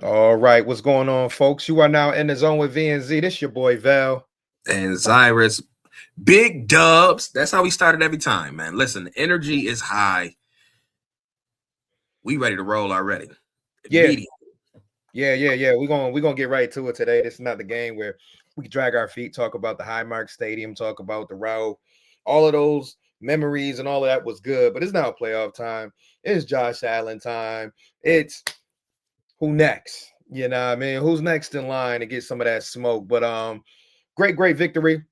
All right, what's going on, folks? You are now in the zone with V and Z. This your boy Val. And Cyrus, big dubs. That's how we started every time, man. Listen, the energy is high. We ready to roll already. Yeah, Immediate. yeah. We're gonna get right to it today. This is not the game where we drag our feet, talk about the Highmark Stadium, talk about the route, all of those memories and all of that was good, but it's now playoff time. It's Josh Allen time. It's who next? You know what I mean? Who's next in line to get some of that smoke? But great victory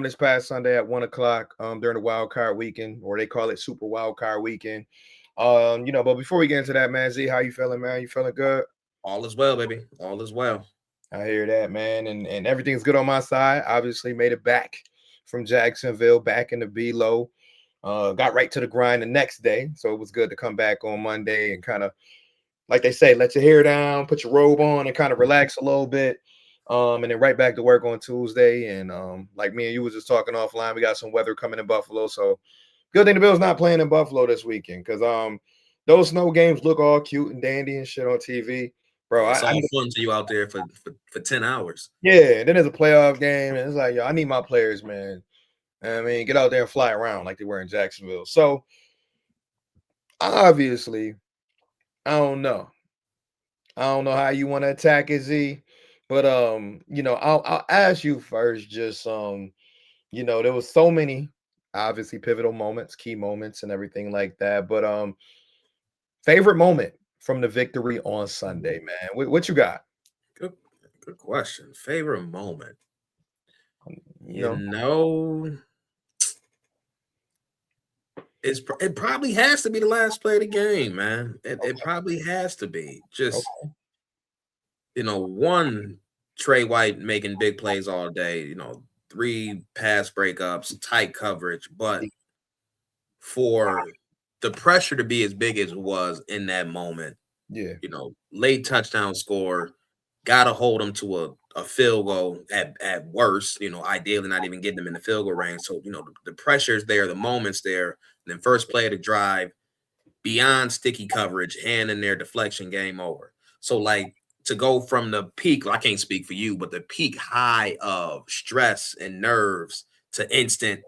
this past Sunday at 1 o'clock during the wild card weekend, or they call it Super Wild Card Weekend. But before we get into that, man, Z, how you feeling, man? You feeling good? All is well, baby. All is well. I hear that, man, and everything's good on my side. Obviously, made it back from Jacksonville, back in the B low. Got right to the grind the next day, so it was good to come back on Monday and kind of, like they say, let your hair down, put your robe on, and kind of relax a little bit. And then right back to work on Tuesday. And like me and you was just talking offline, we got some weather coming in Buffalo, so good thing the Bills not playing in Buffalo this weekend because those snow games look all cute and dandy and shit on TV, bro. It's I all need, fun to you out there for 10 hours. yeah. Then there's a playoff game, and it's like, yo, I need my players, man. I mean, get out there and fly around like they were in Jacksonville. So obviously, I don't know. I don't know how you want to attack it, Z. But I'll ask you first. Just there was so many obviously pivotal moments, key moments, and everything like that. But favorite moment from the victory on Sunday, man. What you got? Good, good question. Favorite moment. You You know, know, it probably has to be the last play of the game, man. It okay, probably has to be. Just, okay, one, Trey White making big plays all day, three pass breakups, tight coverage, but for the pressure to be as big as it was in that moment, yeah, late touchdown score, gotta hold them to a field goal at worst, ideally not even getting them in the field goal range. So, the pressure's there, the moment's there. And then first play of the drive, beyond sticky coverage, hand in their deflection, game over. So, like, to go from the peak, I can't speak for you, but the peak high of stress and nerves to instant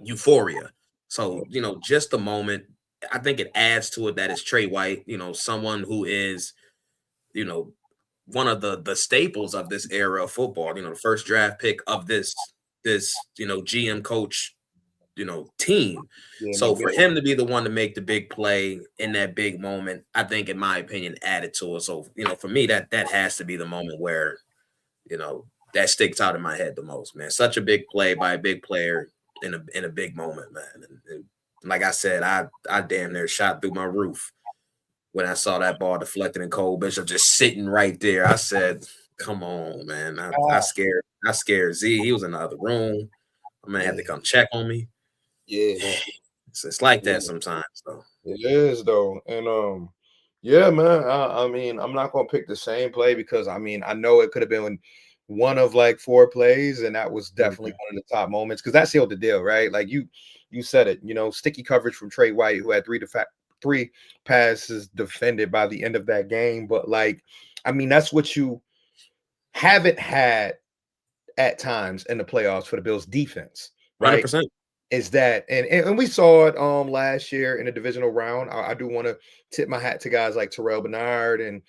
euphoria. So, just the moment, I think it adds to it that it's Trey White, someone who is, you know, one of the staples of this era of football, the first draft pick of this GM coach, team. yeah, no So for doubt. him to be the one to make the big play in that big moment, I think, in my opinion, added to it. So, for me, that has to be the moment where, that sticks out in my head the most, man. Such a big play by a big player in a big moment, man. And like I said, I damn near shot through my roof when I saw that ball deflected and Cole Bishop just sitting right there. I said, "Come on, man!" I scared Z. He was in the other room. I might have Yeah, to come check on me. yeah, It's like that yeah. sometimes, though. It is though, and yeah, man. I mean, I'm not gonna pick the same play because I mean, I know it could have been one of like four plays, and that was definitely Mhm. one of the top moments because that sealed the deal, right? Like you said it. Sticky coverage from Trey White, who had three passes defended by the end of that game. But like, I mean, that's what you haven't had at times in the playoffs for the Bills defense, right? 100%. Is that and we saw it last year in the divisional round. I do want to tip my hat to guys like Terrell Bernard and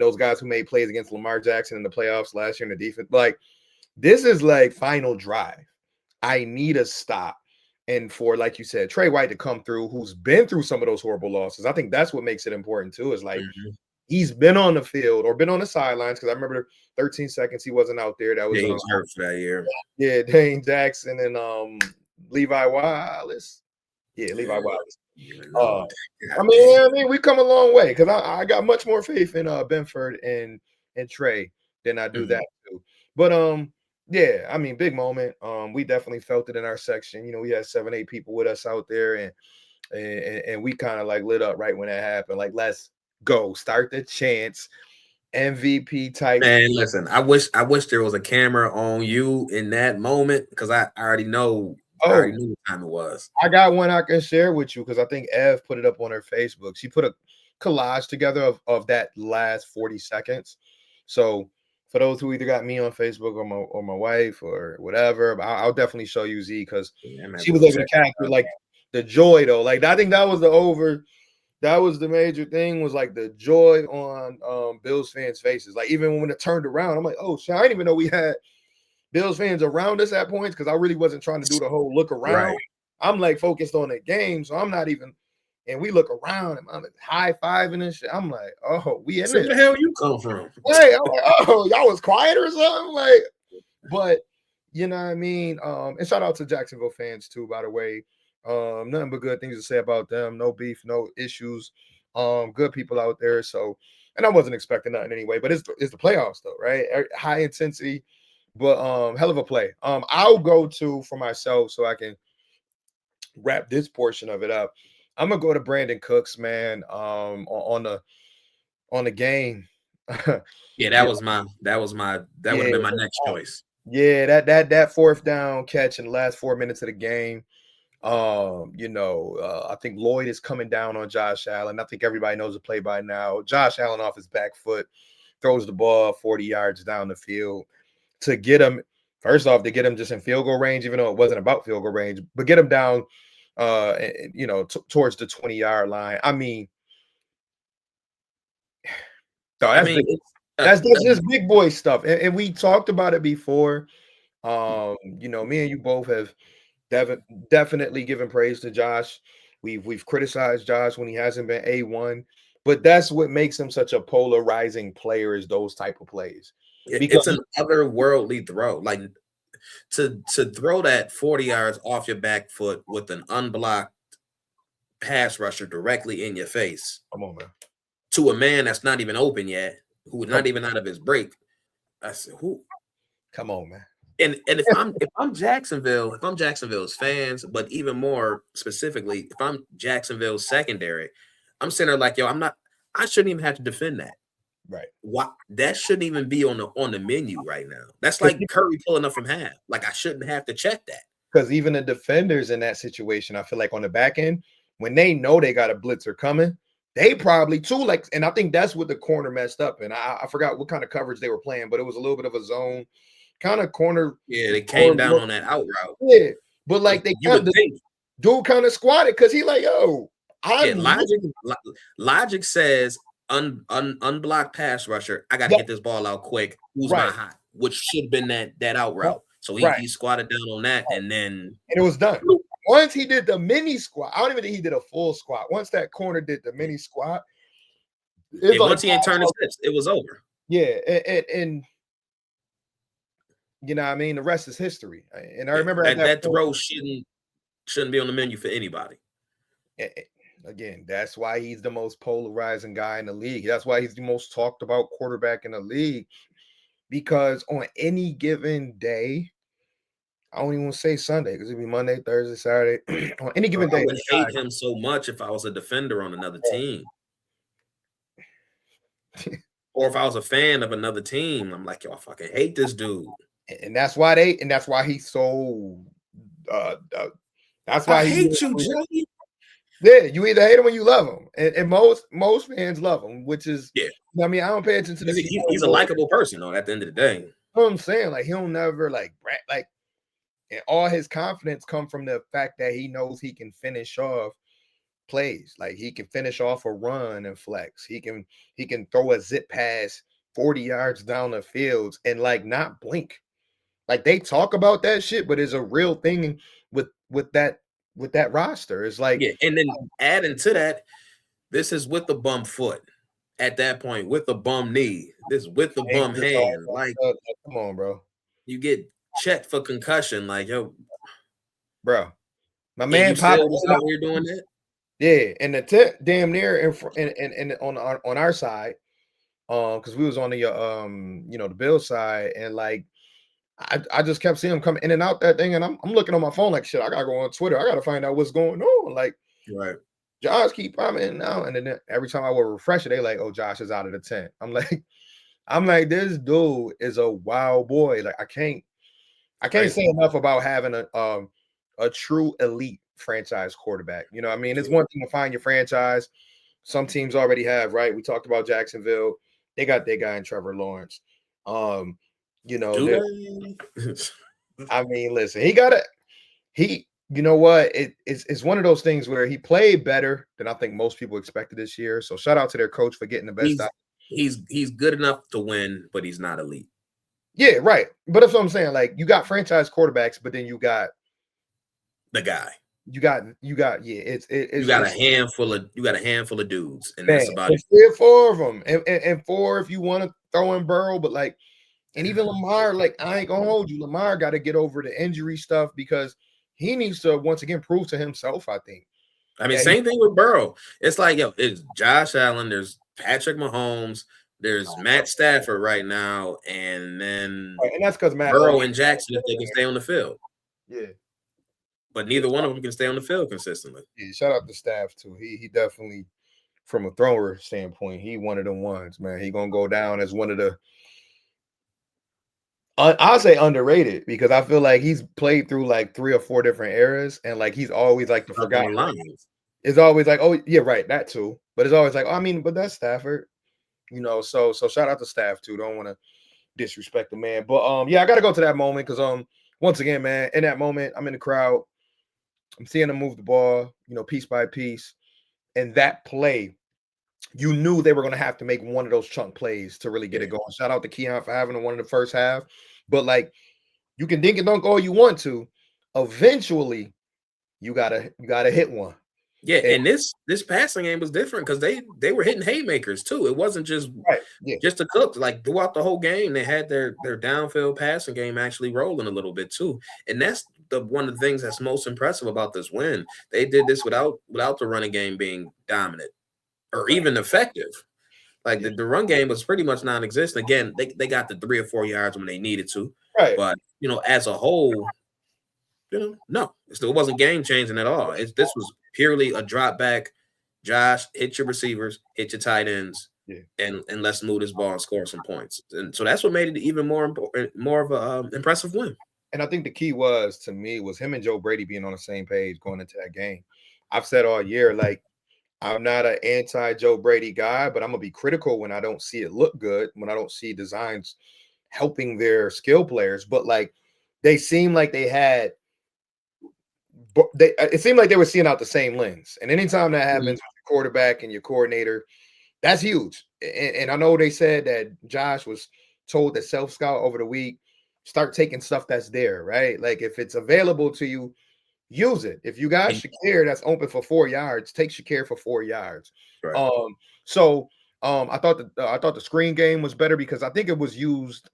those guys who made plays against Lamar Jackson in the playoffs last year in the defense. Like this is like final drive. I need a stop. And for, like you said, Trey White to come through, who's been through some of those horrible losses. I think that's what makes it important too, is like Mhm. he's been on the field or been on the sidelines. Cause I remember 13 seconds he wasn't out there. That Yeah, was he was hurt for that year. yeah, Dane Jackson and Levi Wallace. Yeah, Levi Yeah, Wallace. you Uh, know, I God mean, dang. we come a long way because I got much more faith in Benford and Trey than I do Mhm. that too. But yeah, I mean, big moment. We definitely felt it in our section. We had 7, 8 people with us out there, and we kind of like lit up right when that happened. Like, let's go, start the chance, MVP type. Man, listen, I wish there was a camera on you in that moment because I already Oh, knew what time it was. I got one I can share with you because I think Ev put it up on her Facebook. She put collage together of that last 40 seconds. So for those who either got me on Facebook or my wife or whatever, I'll definitely show you Z because Yeah, man, she we was gonna able to check that capture out. like the joy though. Like I think that was the over. That was the major thing was like the joy on Bills fans' faces. Like even when it turned around, I'm like, oh shit, I didn't even know we had Bills fans around us at points because I really wasn't trying to do the whole look around. Right. I'm like focused on the game, so I'm not even. And we look around and I'm like high fiving and shit. I'm like, oh, we in So where this. the hell you come from? Hey, I'm like, oh, y'all was quiet or something. Like, but you know what I mean. And shout out to Jacksonville fans too, by the way. Nothing but good things to say about them. No beef, no issues. Good people out there. So, and I wasn't expecting nothing anyway. But it's the playoffs though, right? High intensity, but hell of a play. I'll go to for myself so I can wrap this portion of it up. I'm gonna go to Brandon Cooks, man. On the game. Yeah, yeah, that would have yeah, been my next choice. yeah. That fourth down catch in the last 4 minutes of the game. I think Lloyd is coming down on Josh Allen. I think everybody knows the play by now. Josh Allen off his back foot throws the ball 40 yards down the field to get him. First off, to get him just in field goal range, even though it wasn't about field goal range, but get him down, towards the 20-yard line. I mean, so I that's big. mean, it's That's just big boy stuff, and we talked about it before. Me and you both have definitely given praise to Josh. We've criticized Josh when he hasn't been A1, but that's what makes him such a polarizing player is those type of plays. it's Because an otherworldly throw. Like to throw that 40 yards off your back foot with an unblocked pass rusher directly in your face come on, man. to a man that's not even open yet, who's Come, not even out of his break. I said, who? come on, man. And if I'm Jacksonville, if I'm Jacksonville's fans, but even more specifically, if I'm Jacksonville's secondary, I'm sitting there like, yo, I shouldn't even have to defend that. Right. Why that shouldn't even be on the menu right now. That's like Curry pulling up from half. Like I shouldn't have to check that. Because even the defenders in that situation, I feel like on the back end, when they know they got a blitzer coming, they probably too like, and I think that's what the corner messed up. And I forgot what kind of coverage they were playing, but it was a little bit of a zone kind of corner. Yeah, they came down on that out route. Yeah, but like they You kind would of think, dude kind of squatted because he like, yo, yeah, I'm logic says unblocked pass rusher. I got to yeah, get this ball out quick. Who's my right, hot? Which should have been that out route. So right, he squatted down on that, and then and it was done. Once he did the mini squat, I don't even think he did a full squat. Once that corner did the mini squat, it's like once he ain't turned his hips, it was over. yeah, and you know what I mean? The rest is history. And I Yeah, remember at that that that point, throw shouldn't be on the menu for anybody. again, that's why he's the most polarizing guy in the league. That's why he's the most talked about quarterback in the league. Because on any given day, I don't even want to say Sunday because it'd be Monday, Thursday, Saturday. On any Bro, given I day, would hate him so much if I was a defender on another team. Or if I was a fan of another team, I'm like, yo, I fucking hate this dude. and that's why he's so that's I why he hate you, Joey. yeah, you either hate him or you love him. And most fans love him, which is Yeah, I mean, I don't pay attention to the he's a likable person, though, at the end of the day. You know what I'm saying? Like he'll never like and all his confidence come from the fact that he knows he can finish off plays. Like he can finish off a run and flex. He can throw a zip pass 40 yards down the field and like not blink. Like they talk about that shit, but it's a real thing with that roster. It's like Yeah, and then adding to that, this is with the bum foot. At that point, with the bum knee, this with the bum hand. Like come on, bro. you get checked for concussion, like yo, Bro. My and you man popped still was out here doing that. yeah, and the tip damn near in on our side, because we was on the the Bill side, and like I just kept seeing him come in and out that thing, and I'm looking on my phone like shit. I gotta go on Twitter. I gotta find out what's going on. Like Right. Josh keep popping in and out, and then every time I would refresh it, they like, oh, Josh is out of the tent. I'm like, this dude is a wild boy. Like I can't say enough about having a true elite franchise quarterback. You know what I mean? It's one thing to find your franchise, Some teams already have, right? We talked about Jacksonville. They got their guy in Trevor Lawrence. Um, Do that they? I mean, listen, he got it. You know what? It's one of those things where he played better than I think most people expected this year. So shout out to their coach for getting the best out. He's good enough to win, but he's not elite. Yeah, right. But that's what I'm saying. Like you got franchise quarterbacks, but then you got The guy. yeah. You got a handful of dudes, and man, that's about it. 4 of them, and 4 if you want to throw in Burrow, but like, and even Lamar, like I ain't gonna hold you. Lamar got to get over the injury stuff because he needs to once again prove to himself. I think. I mean, same thing with Burrow. It's like, yo, it's Josh Allen, there's Patrick Mahomes, there's Matt Stafford right now, and then And that's because Matt Burrow and Jackson if they can stay on the field. Yeah. But neither one of them can stay on the field consistently. Yeah, shout out to Staff too. He definitely, from a thrower standpoint, he one of them ones, man. He gonna go down as one of the I'll say underrated because I feel like he's played through like 3 or 4 different eras, and like he's always like the forgotten. It's always like, oh yeah, right, that too. But it's always like, oh, I mean, but that's Stafford, So shout out to Staff too. Don't want to disrespect the man, but yeah, I got to go to that moment because once again, man, in that moment, I'm in the crowd. I'm seeing them move the ball, piece by piece, and that play. You knew they were going to have to make one of those chunk plays to really get it going. Shout out to Keon for having one in the first half. But like, you can dink and dunk all you want to. Eventually, you gotta hit one. Yeah, and this passing game was different because they were hitting haymakers too. It wasn't just just a cook. Like throughout the whole game, they had their downfield passing game actually rolling a little bit too. And that's one of the things that's most impressive about this win. They did this without the running game being dominant or even effective. Like the run game was pretty much non-existent. Again, they got the 3 or 4 yards when they needed to. Right. But as a whole, no, it wasn't game changing at all. This was purely a drop back. Josh, hit your receivers, hit your tight ends, and let's move this ball and score some points. And so that's what made it even more of a impressive win. And I think the key was him and Joe Brady being on the same page going into that game. I've said all year, like, I'm not an anti-Joe Brady guy, but I'm going to be critical when I don't see it look good, when I don't see designs helping their skill players. But, like, they seem like they had – it seemed like they were seeing out the same lens. And anytime that happens with your quarterback and your coordinator, that's huge. And I know they said that Josh was told to self-scout over the week, start taking stuff that's there, right? Like, if it's available to you, use it. If you got Shakir that's open for 4 yards, take Shakir for 4 yards. Right. I thought the screen game was better because I think it was used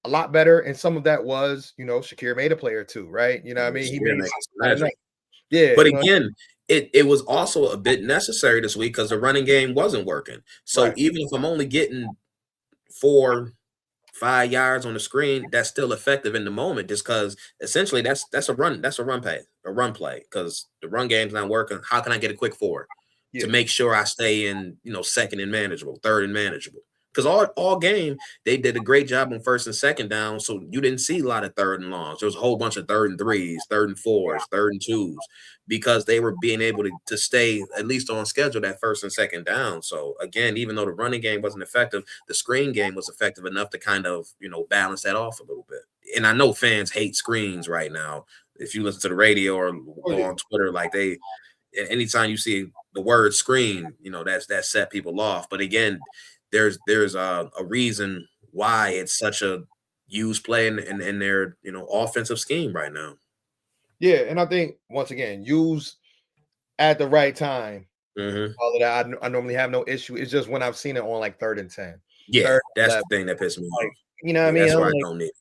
a lot better, and some of that was, Shakir made a play or two, right? You know what I mean? He made magic. Yeah. But again, it was also a bit necessary this week because the running game wasn't working. So even if I'm only getting 4-5 yards on the screen, that's still effective in the moment, just because essentially that's a run play because the run game's not working. How can I get a quick 4 to make sure I stay in second and manageable, third and manageable? Because all game they did a great job on first and second down, so you didn't see a lot of third and longs. There was a whole bunch of 3rd and 3s, 3rd and 4s, 3rd and 2s, because they were being able to stay at least on schedule that first and second down. So again, even though the running game wasn't effective, the screen game was effective enough to kind of balance that off a little bit. And I know fans hate screens right now. If you listen to the radio or on Twitter, like anytime you see the word screen, that set people off. But again, there's a reason why it's such a used play in their offensive scheme right now. Yeah, and I think once again, use at the right time. Mm-hmm. All of that, I normally have no issue. It's just when I've seen it on like 3rd and 10. Yeah, that's the thing that pissed me off. You know what I mean? That's why I don't need.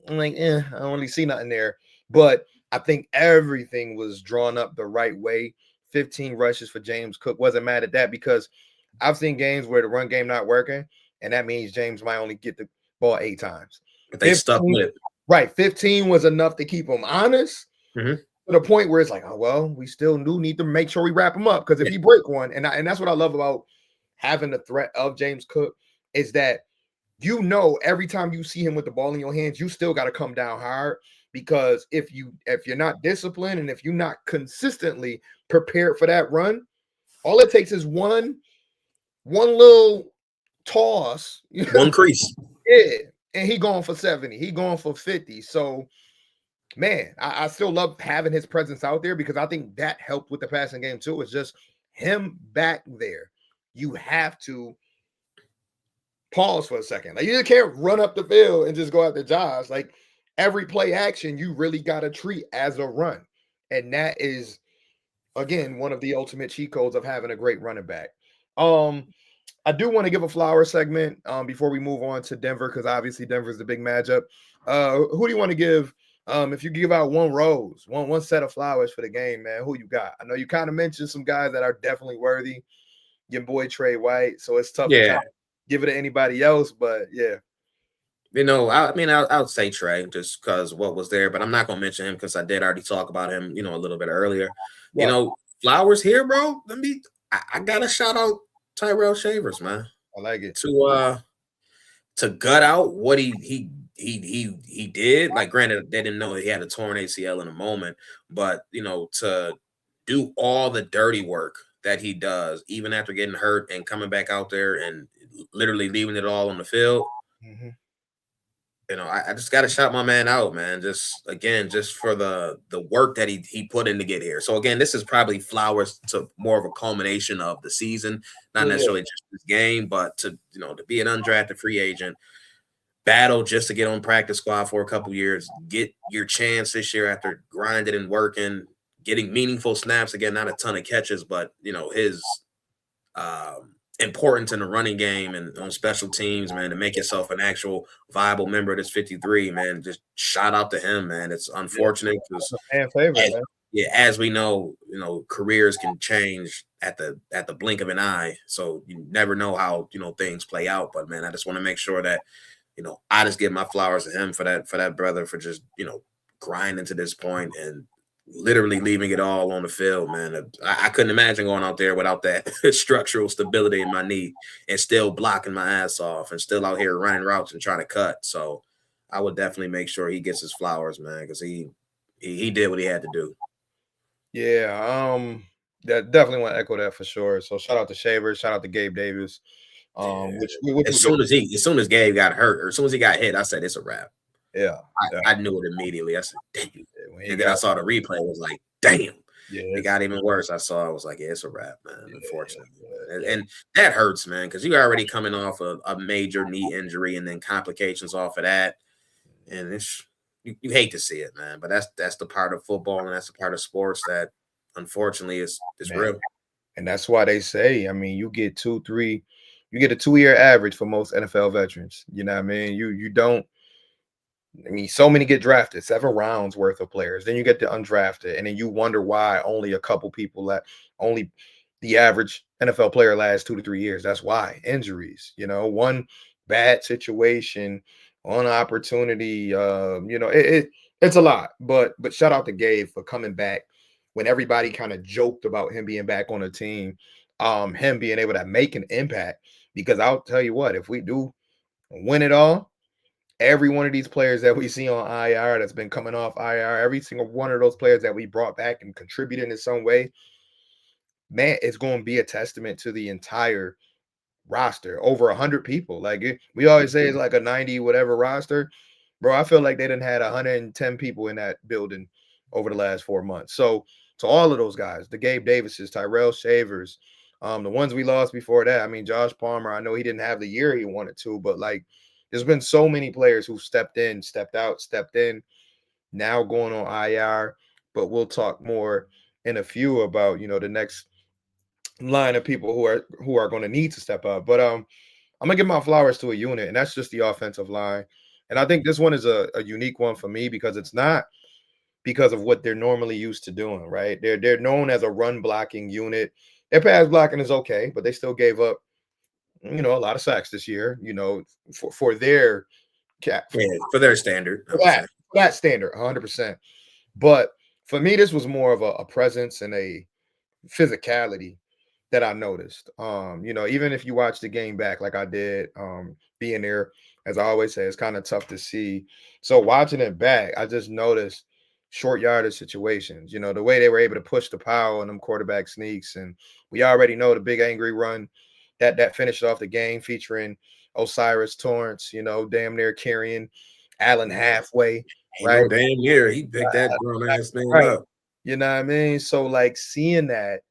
I'm like, I don't really see nothing there. But I think everything was drawn up the right way. 15 rushes for James Cook. Wasn't mad at that because I've seen games where the run game not working, and that means James might only get the ball 8 times. But they stuck with it. Right. 15 was enough to keep him honest. Mm-hmm. To the point where it's like, oh, well, we still do need to make sure we wrap him up because if he break one, and that's what I love about having the threat of James Cook is that every time you see him with the ball in your hands, you still got to come down hard because if you're not disciplined and if you're not consistently prepared for that run, All it takes is one little toss, One crease. yeah, and he going for 70. He going for 50. So man, I still love having his presence out there because I think that helped with the passing game too. It's just him back there. You have to pause for a second. Like you just can't run up the field and just go after Josh. Like every play action, you really got to treat as a run. And that is again one of the ultimate cheat codes of having a great running back. Um, I do want to give a flower segment before we move on to Denver because obviously Denver's the big matchup. Who do you want to give? If you give out one rose, one set of flowers for the game, man, who you got? I know you kind of mentioned some guys that are definitely worthy. Your boy Trey White, so it's tough to kind Yeah. of give it to anybody else, but yeah, I mean, I would say Trey just because what was there, but I'm not gonna mention him because I did already talk about him, a little bit earlier. You right. know, Flowers here, bro. I gotta shout out Tyrell Shavers, man, I like it. to gut out what he did. Like, granted, they didn't know he had a torn ACL in a moment, but to do all the dirty work that he does, even after getting hurt and coming back out there and literally leaving it all on the field. Mhm. I just got to shout my man out, man. Just again, just for the work that he put in to get here. So again, this is probably flowers to more of a culmination of the season, not Yeah, necessarily just this game, but to be an undrafted free agent, battle just to get on practice squad for a couple years, get your chance this year after grinding and working, getting meaningful snaps again, not a ton of catches, but his importance in the running game and on special teams, man, to make yourself an actual viable member of this 53, man. Just shout out to him, man. It's yeah, unfortunate because that's a fan favorite, as, man. yeah, as we know, careers can change at the blink of an eye. So you never know how things play out. But man, I just want to make sure that I just give my flowers to him for that brother for just grinding to this point and literally leaving it all on the field, man. I couldn't imagine going out there without that structural stability in my knee and still blocking my ass off and still out here running routes and trying to cut. So I would definitely make sure he gets his flowers, man, because he did what he had to do. Yeah, that definitely want to echo that for sure. So shout out to Shavers, shout out to Gabe Davis, Yeah. which As was good. soon as Gabe got hurt, or as soon as he got hit, I said it's a wrap. Yeah, yeah. I knew it immediately. I said, damn. When he And then I got saw the replay. It was like, damn. yeah, It got even worse. I was like, yeah, it's a wrap, man. yeah, Unfortunately, man. And, yeah, and that hurts, man, because you're already coming off a major knee injury and then complications off of that. And you hate to see it, man. But that's the part of football and that's the part of sports that unfortunately is man. real. And that's why they say, I mean, you get a 2 year average for most NFL veterans. You know what I mean? You don't I mean, so many get drafted, 7 rounds worth of players. Then you get the undrafted, and then you wonder why only a couple people only the average NFL player lasts 2 to 3 years. That's why injuries, one bad situation, one opportunity. It's a lot. But shout out to Gabe for coming back when everybody kind of joked about him being back on the team, him being able to make an impact. Because I'll tell you what, if we do win it all, every one of these players that we see on IR that's been coming off IR, every single one of those players that we brought back and contributed in some way, man, it's going to be a testament to the entire roster. Over 100 people. We always say it's like a 90 whatever roster. Bro, I feel like they didn't had 110 people in that building over the last 4 months. So to all of those guys, the Gabe Davises, Tyrell Shavers, the ones we lost before that. I mean, Josh Palmer, I know he didn't have the year he wanted to, but there's been so many players who stepped in, stepped out, stepped in, now going on IR. But we'll talk more in a few about the next line of people who are going to need to step up. But I'm gonna give my flowers to a unit, and that's just the offensive line. And I think this one is a unique one for me because it's not because of what they're normally used to doing, right? They're known as a run blocking unit. Their pass blocking is okay, but they still gave up, a lot of sacks this year, for their cap Yeah, for their standard, I for would that say. for that standard, 100%. But for me, this was more of a presence and a physicality that I noticed. Even if you watch the game back like I did, being there, as I always say, it's kind of tough to see. So watching it back, I just noticed short yardage situations. The way they were able to push the power on them quarterback sneaks, and we already know the big angry run that finished off the game featuring Osiris Torrance. Damn near carrying Allen halfway, Ain't no right? damn year. He picked that grown ass man Right. up. You know what I mean? So like seeing that,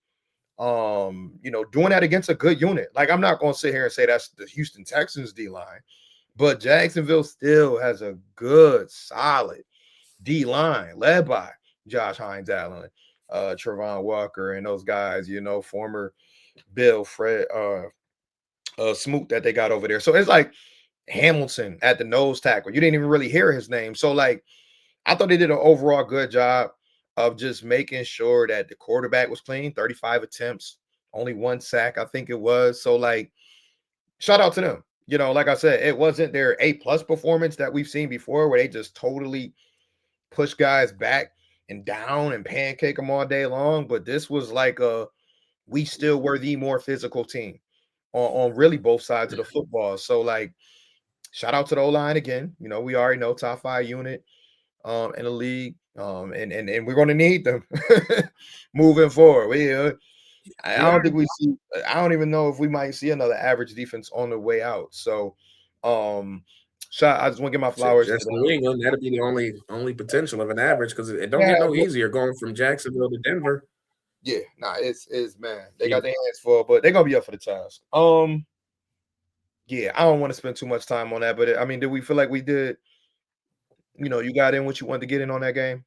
doing that against a good unit. Like I'm not gonna sit here and say that's the Houston Texans D line, but Jacksonville still has a good, solid D line led by Josh Hines Allen, Trevon Walker, and those guys, former Bill Fred Smoot that they got over there. So it's like Hamilton at the nose tackle. You didn't even really hear his name. So like I thought they did an overall good job of just making sure that the quarterback was clean, 35 attempts, only one sack, I think it was. So like shout out to them. Like I said, it wasn't their A+ performance that we've seen before where they just totally push guys back and down and pancake them all day long. But this was like we still were the more physical team on really both sides of the football. So like shout out to the O-line again. We already know top 5 unit in the league. And we're gonna need them moving forward. I We don't are. think we see I don't even know if we might see another average defense on the way out. So um I just want to give my Shit, flowers to just them. New England, that'd be the only potential of an average because it don't Yeah, get no easier going from Jacksonville to Denver. yeah, nah, it's man, they got You- their hands full, but they're gonna be up for the task. Yeah, I don't want to spend too much time on that, but I mean, did we feel like we did? You got in what you wanted to get in on that game.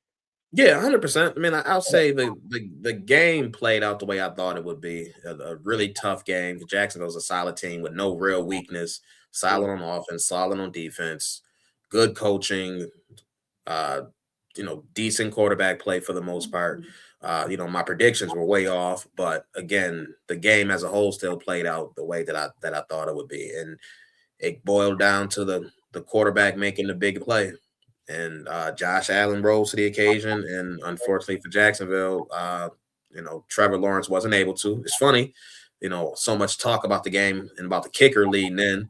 Yeah, 100%. I mean, I'll say the game played out the way I thought it would be. A really tough game. Jacksonville's a solid team with no real weakness. Yeah, Solid on offense, solid on defense. Good coaching. Uh, decent quarterback play for the most part. My predictions were way off, but again, the game as a whole still played out the way that I thought it would be, and it boiled down to the quarterback making the big play. And Josh Allen rose to the occasion, and unfortunately for Jacksonville, Trevor Lawrence wasn't able to. It's funny, so much talk about the game and about the kicker leading in.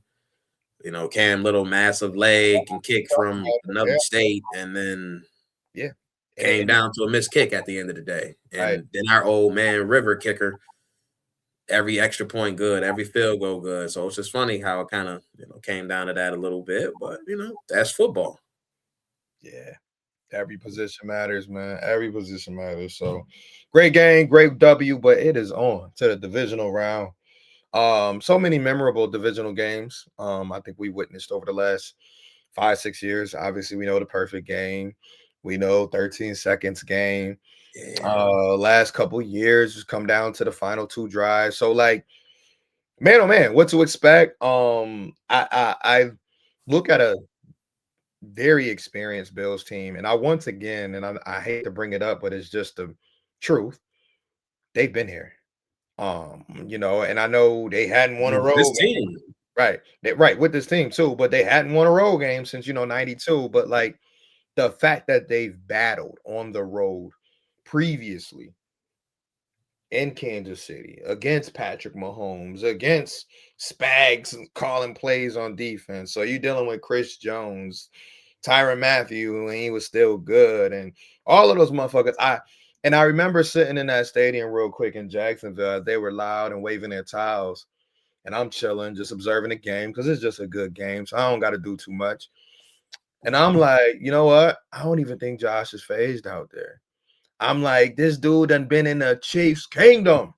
Cam Little, massive leg and kick from another yeah, state, and then yeah. came down to a missed kick at the end of the day. Right. And then our old man River kicker, every extra point good, every field goal good. So it's just funny how it kind of came down to that a little bit, but that's football. Yeah. Every position matters, man. Every position matters. So great game, great W, but it is on to the divisional round. So many memorable divisional games. I think we witnessed over the last 5, 6 years. Obviously, we know the perfect game. We know 13 seconds game. Yeah, Last couple years just come down to the final 2 drives. So like, man, oh man, what to expect? I look at a very experienced Bills team, and I once again, and I hate to bring it up, but it's just the truth. They've been here. And I know they hadn't won a this road game. team, Right. Right, with this team too, but they hadn't won a road game since 92. But like the fact that they've battled on the road previously in Kansas City against Patrick Mahomes, against Spags and calling plays on defense. So you're dealing with Chris Jones, Tyrann Mathieu, and he was still good, and all of those motherfuckers. I remember sitting in that stadium real quick in Jacksonville. They were loud and waving their towels, and I'm chilling, just observing the game because it's just a good game, so I don't got to do too much. And I'm like, you know what? I don't even think Josh is phased out there. I'm like, this dude done been in the Chiefs' kingdom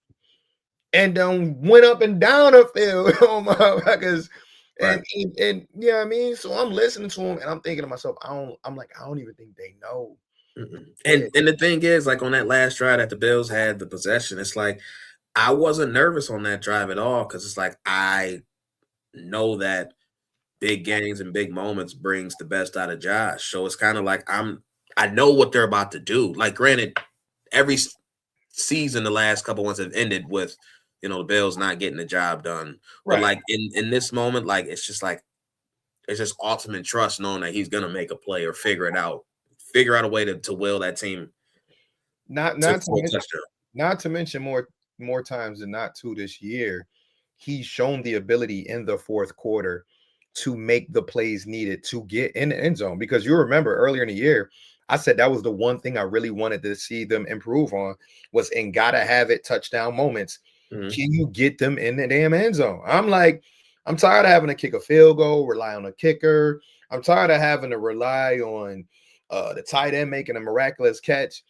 and done went up and down the field, motherfuckers. right? And you know what I mean? So I'm listening to him and I'm thinking to myself, I'm like, I don't even think they know. Mm-mm. Yeah, And the thing is, like on that last drive that the Bills had the possession, it's like I wasn't nervous on that drive at all because it's like I know that big games and big moments brings the best out of Josh. So it's kind of like I know what they're about to do. Like, granted, every season the last couple ones have ended with the Bills not getting the job done. But right. like in this moment, like it's just ultimate trust knowing that he's gonna make a play or figure out a way to will that team Not to not to for a mention touchdown. not to mention more times than not too this year, he's shown the ability in the fourth quarter to make the plays needed to get in the end zone. Because you remember earlier in the year, I said that was the one thing I really wanted to see them improve on was in gotta have it touchdown moments. Mhm. Can you get them in the damn end zone? I'm like, I'm tired of having to kick a field goal, rely on a kicker. I'm tired of having to rely on the tight end making a miraculous catch.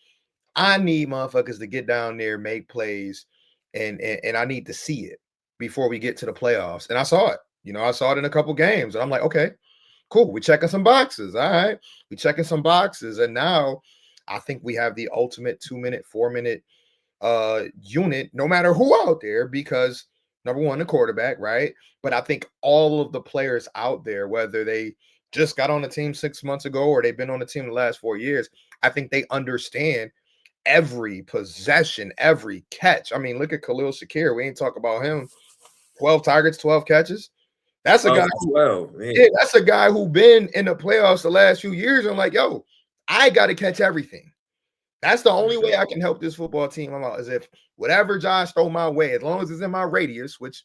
I need motherfuckers to get down there, make plays, and I need to see it before we get to the playoffs. And I saw it. I saw it in a couple games, and I'm like, okay, cool. We're checking some boxes. All right, we checking some boxes, and now I think we have the ultimate 2 minute, 4 minute unit, no matter who out there, because number one, the quarterback, right? But I think all of the players out there, whether they just got on the team 6 months ago or they've been on the team the last 4 years, I think they understand every possession, every catch. I mean, look at Khalil Shakir. We ain't talk about him. 12 targets, 12 catches. That's a guy 12 for who, 12, man. yeah, that's a guy who been in the playoffs the last few years. I'm like, yo, I got to catch everything. That's the only way I can help this football team. I'm out, is if whatever Josh throw my way, as long as it's in my radius, which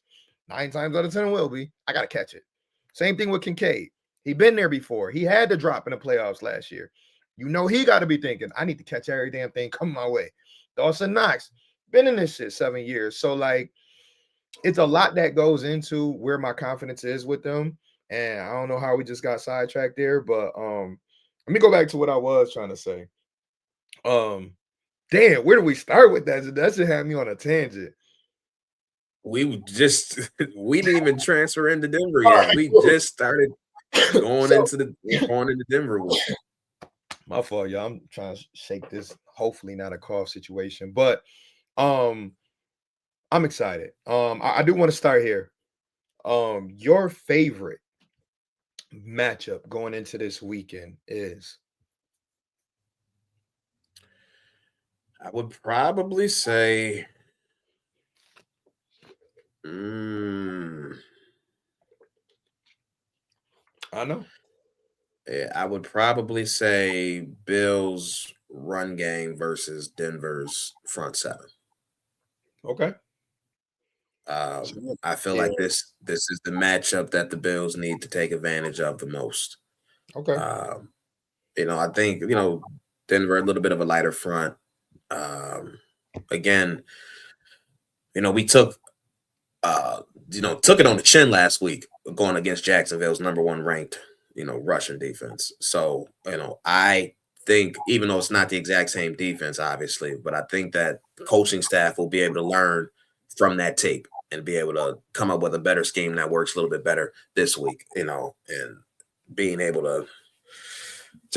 9 times out of 10 will be, I got to catch it. Same thing with Kincaid. He been there before. He had to drop in the playoffs last year. He got to be thinking, I need to catch every damn thing coming my way. Dawson Knox been in this shit 7 years. So like, it's a lot that goes into where my confidence is with them. And I don't know how we just got sidetracked there, but let me go back to what I was trying to say. Um, Damn, where do we start with that? That should have me on a tangent. We just we didn't even transfer into Denver All yet. right, We cool. just started going So into Denver week. my fault, y'all. I'm trying to shake this. Hopefully, not a cough situation, but um, I'm excited. I do want to start here. Your favorite matchup going into this weekend is I would probably say mm, I know. I would probably say Bills run game versus Denver's front seven. Okay. Sure. I feel Yeah. like this is the matchup that the Bills need to take advantage of the most. Okay. Um, I think Denver a little bit of a lighter front. Um, again, we uh, took it on the chin last week going against Jacksonville's number one ranked rushing defense. So I think even though it's not the exact same defense, obviously, but I think that the coaching staff will be able to learn from that tape and be able to come up with a better scheme that works a little bit better this week, and being able to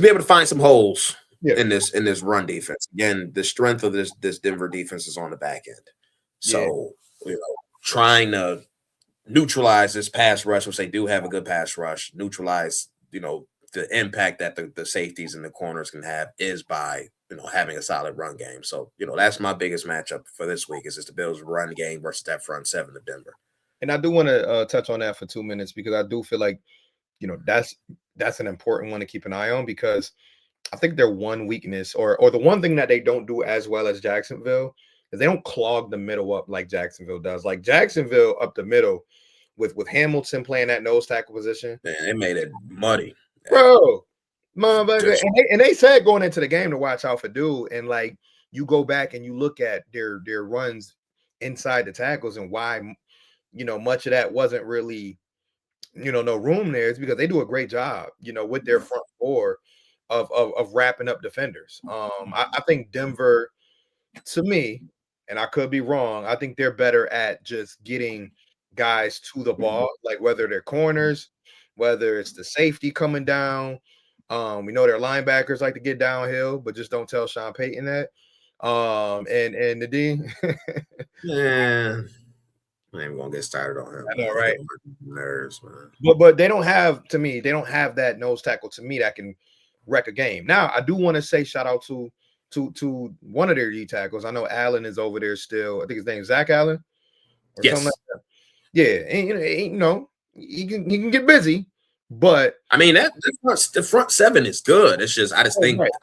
be able to find some holes Yeah. in this run defense. Again, the strength of this Denver defense is on the back end. Yeah. So, trying to neutralize this pass rush, which they do have a good pass rush, neutralize, the impact that the safeties and the corners can have is by, having a solid run game. So, that's my biggest matchup for this week is just the Bills run game versus that front seven of Denver. And I do want to touch on that for 2 minutes because I do feel like that's an important one to keep an eye on because I think their one weakness or the one thing that they don't do as well as Jacksonville is they don't clog the middle up like Jacksonville does. Like Jacksonville up the middle with Hamilton playing that nose tackle position, Man, they made it muddy. bro. Motherfucker, Just and they said going into the game to watch out for dude, and like you go back and you look at their runs inside the tackles and why much of that wasn't really no room there is because they do a great job with their front four of wrapping up defenders. I think Denver, to me, and I could be wrong, I think they're better at just getting guys to the ball, like whether they're corners, whether it's the safety coming down. We know their linebackers like to get downhill, but just don't tell Sean Payton that. And the D, man. I ain't even gonna get started on him, I know, man. He right? gonna work nerves, man. But they don't have to me. They don't have that nose tackle to me that can wreck a game. Now I do want to say shout out to one of their D tackles. I know Allen is over there still. I think his name is Zach Allen or something like Yes. that. Yeah, and he can get busy, but I mean the front seven is good. It's just right.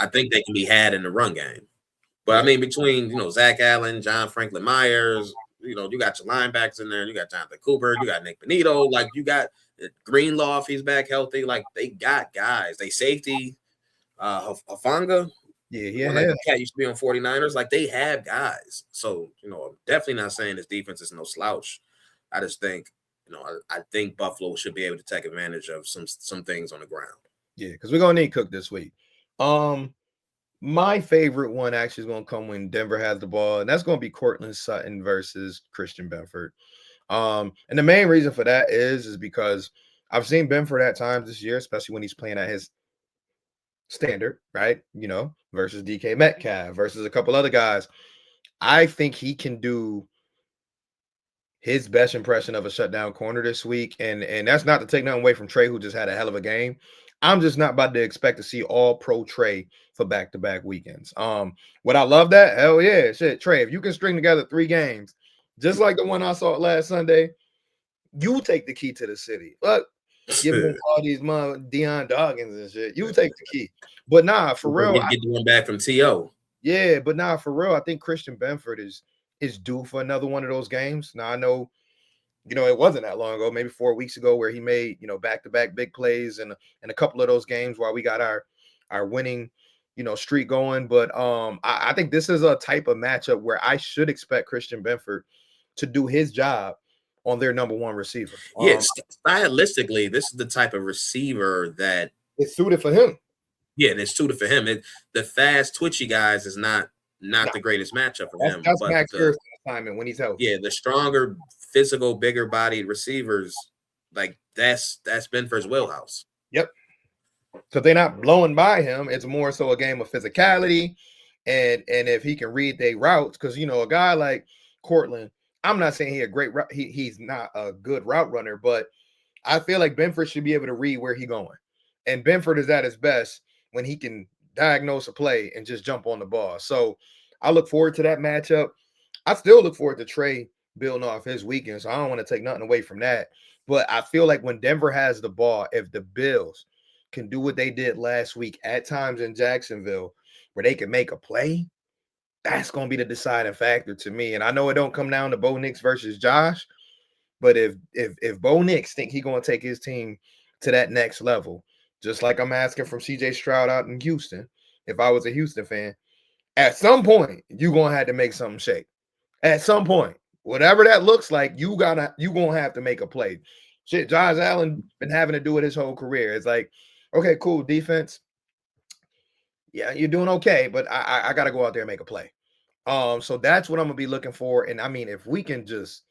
I think they can be had in the run game. But I Yeah, mean, between Zach Allen, John Franklin Myers, you got your linebackers in there. You got Jonathan Cooper. You got Nick Benito. Like you got Greenlaw if he's back healthy. Like they got guys. They safety. Hafanga, Yeah, when like the cat used to be on 49ers, like they have guys. So, I'm definitely not saying this defense is no slouch. I just think, I think Buffalo should be able to take advantage of some things on the ground. yeah, because we're gonna need Cook this week. My favorite one actually is gonna come when Denver has the ball, and that's gonna be Cortland Sutton versus Christian Benford. And the main reason for that is because I've seen Benford at times this year, especially when he's playing at his standard, right? Versus DK Metcalf, versus a couple other guys. I think he can do his best impression of a shutdown corner this week. And that's not to take nothing away from Trey, who just had a hell of a game. I'm just not about to expect to see all pro Trey for back-to-back weekends. Would I love that? Hell yeah. Shit, Trey, if you can string together 3 games, just like the one I saw last Sunday, you take the key to the city. Look, giving him all these Deion Doggins and shit. You take the key. But nah, for real. Get the one back from T.O. Yeah, but nah, for real, I think Christian Benford is due for another one of those games. Now I know, it wasn't that long ago, maybe 4 weeks ago, where he made, back-to-back big plays and a couple of those games while we got our winning, streak going. But I think this is a type of matchup where I should expect Christian Benford to do his job on their number one receiver. Stylistically, this is the type of receiver that It's suited for him. Yeah, and it's suited for him. The fast, twitchy guys is not Nah, the greatest matchup for him. that's But Max Harrison's assignment when he's healthy. the stronger, physical, bigger bodied receivers, like that's Benford's wheelhouse. Yep. Because they're not blowing by him. It's more so a game of physicality. And if he can read their routes, because a guy like Cortland, I'm not saying he's not a good route runner, but I feel like Benford should be able to read where he's going. And Benford is at his best when he can diagnose a play and just jump on the ball. So I look forward to that matchup. I still look forward to Trey building off his weekend. So I don't want to take nothing away from that. But I feel like when Denver has the ball, if the Bills can do what they did last week at times in Jacksonville, where they can make a play, that's going to be the deciding factor to me. And I know it don't come down to Bo Nix versus Josh, but if Bo Nix think he going to take his team to that next level, just like I'm asking from CJ Stroud out in Houston, if I was a Houston fan, at some point you going to have to make something shake. At some point, whatever that looks like, you gonna have to make a play. Shit, Josh Allen been having to do it his whole career. It's like, okay, cool defense. Yeah, you're doing okay, but I got to go out there and make a play. So that's what I'm gonna be looking for. And I mean, if we can just,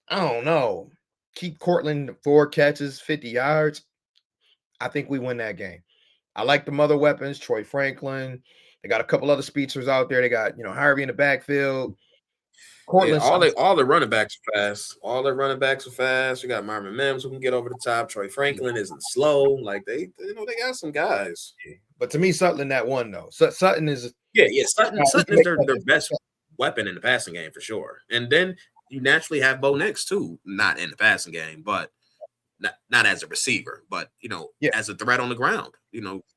I don't know, keep Cortland 4 catches, 50 yards, I think we win that game. I like the mother weapons, Troy Franklin. They got a couple other speedsters out there. They got, Harvey in the backfield. Yeah, Cortland, all the running backs are fast. All the running backs are fast. We got Marvin Mims who can get over the top. Troy Franklin isn't slow. Like they got some guys. but to me, Sutton that one though. Sutton is Sutton is their best weapon in the passing game for sure. And then you naturally have Bo Nix too, not in the passing game, but not as a receiver, but as a threat on the ground.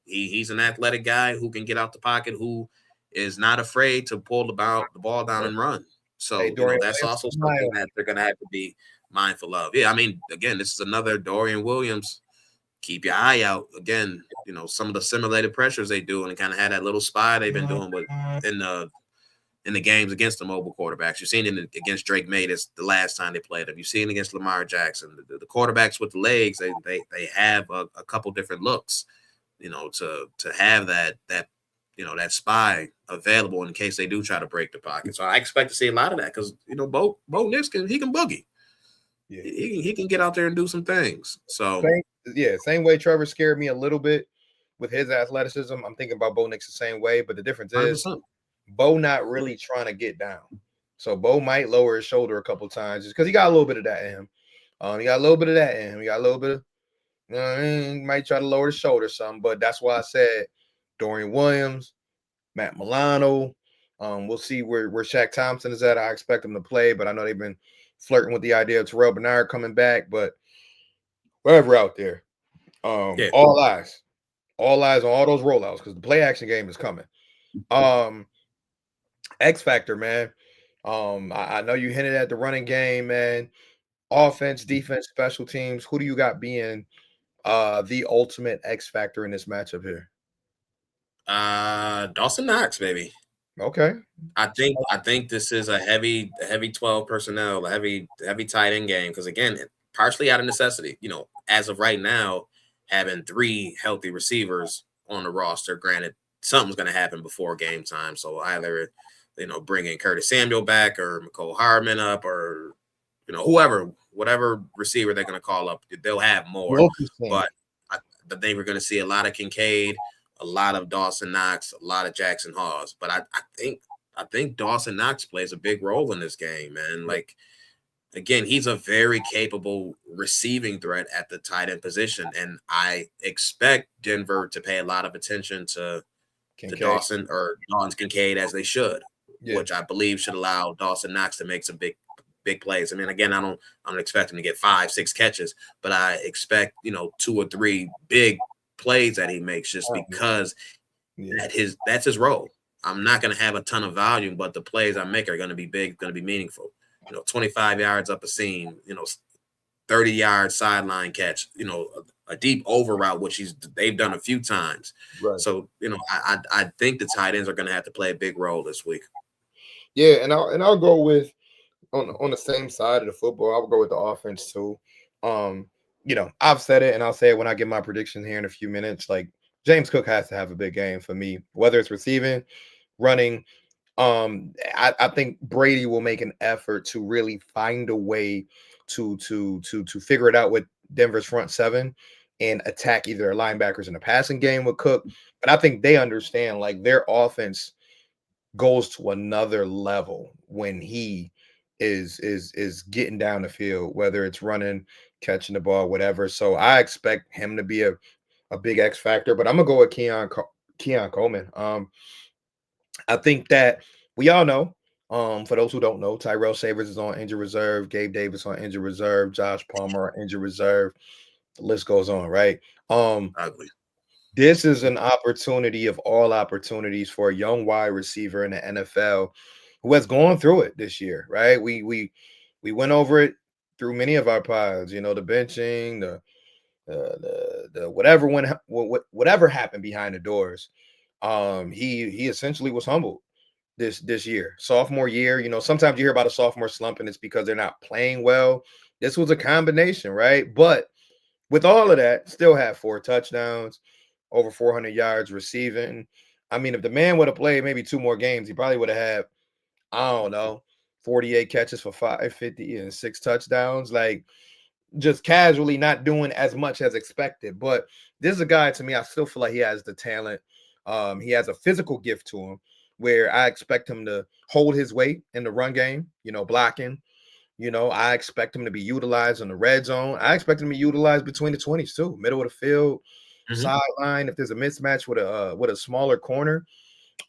He's an athletic guy who can get out the pocket, who is not afraid to pull the ball down and run. So Hey, that's also something that they're gonna have to be mindful of. Yeah, I mean, again, this is another Dorian Williams. Keep your eye out. Again, some of the simulated pressures they do, and kind of had that little spy they've been doing in the games against the mobile quarterbacks. You've seen it against Drake May. This the last time they played him. You've seen it against Lamar Jackson. The quarterbacks with the legs, they have a couple different looks, to have that that spy available in case they do try to break the pocket. So I expect to see a lot of that because Bo Nix can boogie. Yeah, he can get out there and do some things. So same way Trevor scared me a little bit with his athleticism. I'm thinking about Bo Nix the same way, but the difference is 100%. Bo not really trying to get down. So Bo might lower his shoulder a couple times just because he got a little bit of that in him. He got a little bit of that in him. He got a little bit of, he might try to lower his shoulder some, but that's why I said Dorian Williams, Matt Milano. We'll see where Shaq Thompson is at. I expect him to play, but I know they've been flirting with the idea of Terrell Bernard coming back, but wherever out there, all eyes on all those rollouts because the play action game is coming. X Factor, man. I know you hinted at the running game, man. Offense, defense, special teams. Who do you got being the ultimate X Factor in this matchup here? Dawson Knox, baby. Okay. I think this is a heavy 12 personnel, a heavy tight end game. Because again, partially out of necessity. As of right now, having three healthy receivers on the roster. Granted, something's going to happen before game time. So either bring in Curtis Samuel back or McCole Hardman up or whoever, whatever receiver they're going to call up, they'll have more. Wilkerson. But I think we're going to see a lot of Kincaid, a lot of Dawson Knox, a lot of Jackson Hawes. But I think Dawson Knox plays a big role in this game, man. Like again, he's a very capable receiving threat at the tight end position, and I expect Denver to pay a lot of attention to Kincaid. Dawson or Dawson Kincaid as they should, Yeah. which I believe should allow Dawson Knox to make some big plays. I mean, again, I don't expect him to get 5-6 catches, but I expect 2 or 3 big plays that he makes just because Yeah. that's his role. I'm not going to have a ton of volume, but the plays I make are going to be big, going to be meaningful. 25 yards up a seam, 30-yard sideline catch, a deep over route, which they've done a few times. Right. So, I think the tight ends are going to have to play a big role this week. Yeah, and I'll go with on the same side of the football. I'll go with the offense too. I've said it and I'll say it when I give my prediction here in a few minutes. Like James Cook has to have a big game for me, whether it's receiving, running. I think Brady will make an effort to really find a way to figure it out with Denver's front seven and attack either their linebackers in the passing game with Cook. But I think they understand like their offense goes to another level when he is getting down the field, whether it's running, catching the ball, whatever. So I expect him to be a big X factor. But I'm gonna go with Keon Coleman. I think that we all know. For those who don't know, Tyrell Savers is on injured reserve, Gabe Davis on injured reserve, Josh Palmer on injured reserve. The list goes on, right? Ugly. This is an opportunity of all opportunities for a young wide receiver in the NFL who has gone through it this year, right? We went over it through many of our pods, the benching, the whatever happened behind the doors. He essentially was humbled this year. Sophomore year, sometimes you hear about a sophomore slump and it's because they're not playing well. This was a combination, right? But with all of that, still had 4 touchdowns, over 400 yards receiving. I mean, if the man would have played maybe 2 more games, he probably would have had, I don't know, 48 catches for 550 and 6 touchdowns. Like just casually not doing as much as expected. But this is a guy to me, I still feel like he has the talent. He has a physical gift to him where I expect him to hold his weight in the run game, blocking. I expect him to be utilized in the red zone. I expect him to be utilized between the 20s too, middle of the field, sideline. If there's a mismatch with a smaller corner,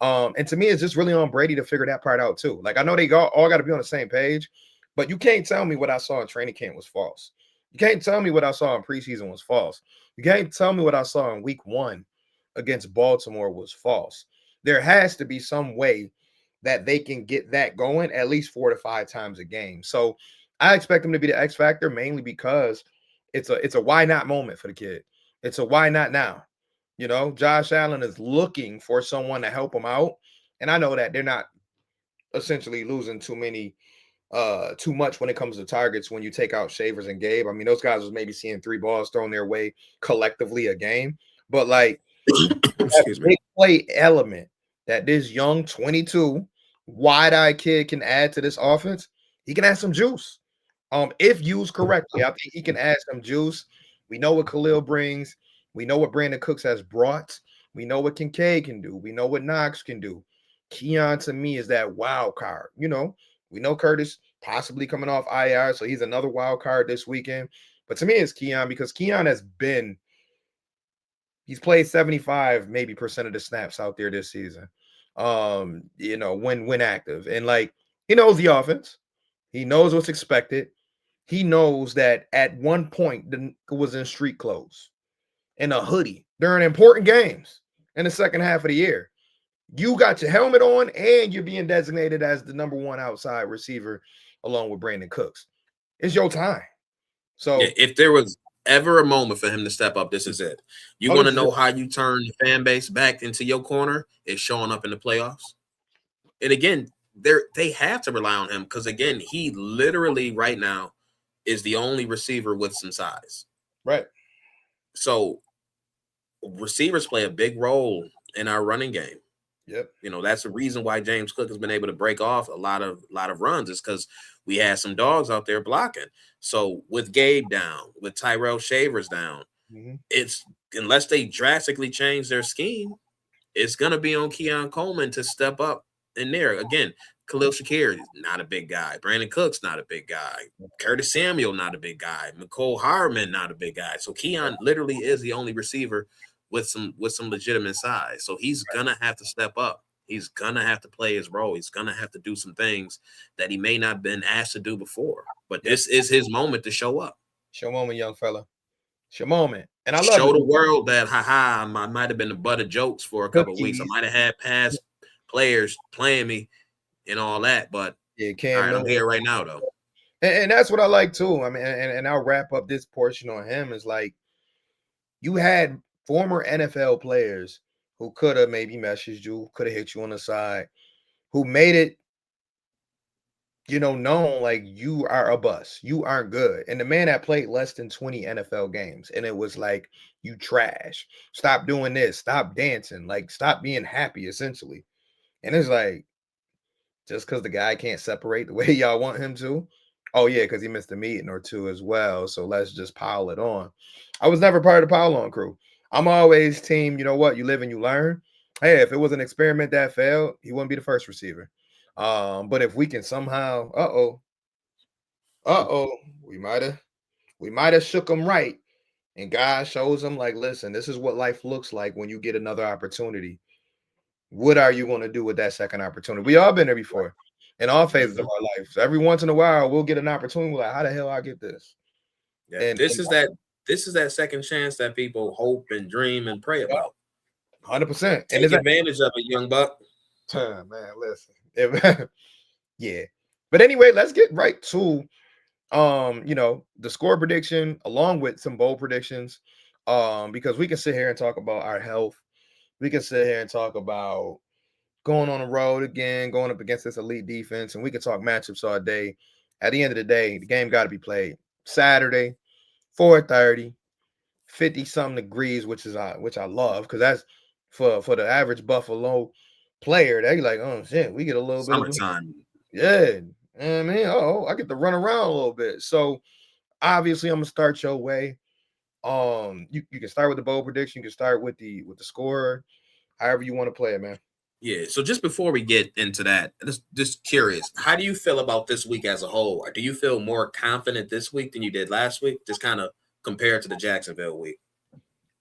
and to me, it's just really on Brady to figure that part out too. Like I know they all got to be on the same page, but you can't tell me what I saw in training camp was false. You can't tell me what I saw in preseason was false. You can't tell me what I saw in week 1 against Baltimore was false. There has to be some way that they can get that going at least 4 to 5 times a game. So I expect him to be the X factor mainly because it's a why not moment for the kid. It's a why not now. Josh Allen is looking for someone to help him out. And I know that they're not essentially losing too much when it comes to targets when you take out Shavers and Gabe. I mean, those guys was maybe seeing 3 balls thrown their way collectively a game. But like that Excuse me. big play element that this young 22 wide-eyed kid can add to this offense, he can add some juice. If used correctly, I think he can add some juice. We know what Khalil brings. We know what Brandon Cooks has brought. We know what Kincaid can do. We know what Knox can do. Keon to me is that wild card. We know Curtis possibly coming off IR, so he's another wild card this weekend. But to me, it's Keon because Keon he's played 75 maybe percent of the snaps out there this season. When active. And like he knows the offense. He knows what's expected. He knows that at one point the was in street clothes and a hoodie during important games in the second half of the year. You got your helmet on and you're being designated as the number 1 outside receiver along with Brandon Cooks. It's your time. Yeah, So if there was ever a moment for him to step up, this is it. You Oh, want this to is it. know how you turn the fan base back into your corner? Is showing up in the playoffs. And again, they have to rely on him because again, he literally right now is the only receiver with some size. Right. So receivers play a big role in our running game. Yep. You know, that's the reason why James Cook has been able to break off a lot of runs is because we had some dogs out there blocking. So with Gabe down, with Tyrell Shavers down, Mm-hmm. it's unless they drastically change their scheme, it's gonna be on Keon Coleman to step up in there. Again, Khalil Shakir is not a big guy. Brandon Cook's not a big guy. Curtis Samuel not a big guy. McCole Hardman not a big guy. So Keon literally is the only receiver with some legitimate size. So he's gonna have to step up. He's gonna have to play his role. He's gonna have to do some things that he may not have been asked to do before. But Yep. this is his moment to show up. Show moment, young fella. Show moment. And I love Show it. the world that haha, I might have been the butt of jokes for a couple of weeks. I Cookies. might have had past players playing me and all that, but Yeah, all Cam right, I'm Newton. here right now though. And that's what I like too. I mean, and I'll wrap up this portion on him is like you had former NFL players who could have maybe messaged you, could have hit you on the side, who made it, known like you are a bust. You aren't good. And the man that played less than 20 NFL games, and it was like, you trash. Stop doing this. Stop dancing. Like, stop being happy, essentially. And it's like, just because the guy can't separate the way y'all want him to. Oh, yeah, because he missed a meeting or two as well. So let's just pile it on. I was never part of the pile on crew. I'm always team, you know what? You live and you learn. Hey, if it was an experiment that failed, he wouldn't be the first receiver. But if we can somehow, uh-oh, we might have shook him right. And God shows him, like, listen, this is what life looks like when you get another opportunity. What are you going to do with that second opportunity? We all been there before in all phases of Mhm. our life. So every once in a while, well get an opportunity. We're like, how the hell I get this? Yeah, And this is that second chance that people hope and dream and pray about. 100%. And Take it's like, advantage of it, young buck. man, listen. Yeah. But anyway, let's get right to the score prediction along with some bold predictions. Because we can sit here and talk about our health. We can sit here and talk about going on the road again, going up against this elite defense, and we can talk matchups all day. At the end of the day, the game got to be played Saturday, 4:30, 50 something degrees, which I love because that's for the average Buffalo player. They like, oh shit, we get a little bit of Summertime. yeah. I mean, I get to run around a little bit. So obviously, I'm gonna start your way. You can start with the bold prediction. You can start with the score, however you want to play it, man. Yeah. So just before we get into that, just curious, how do you feel about this week as a whole? Or do you feel more confident this week than you did last week? Just kind of compared to the Jacksonville week.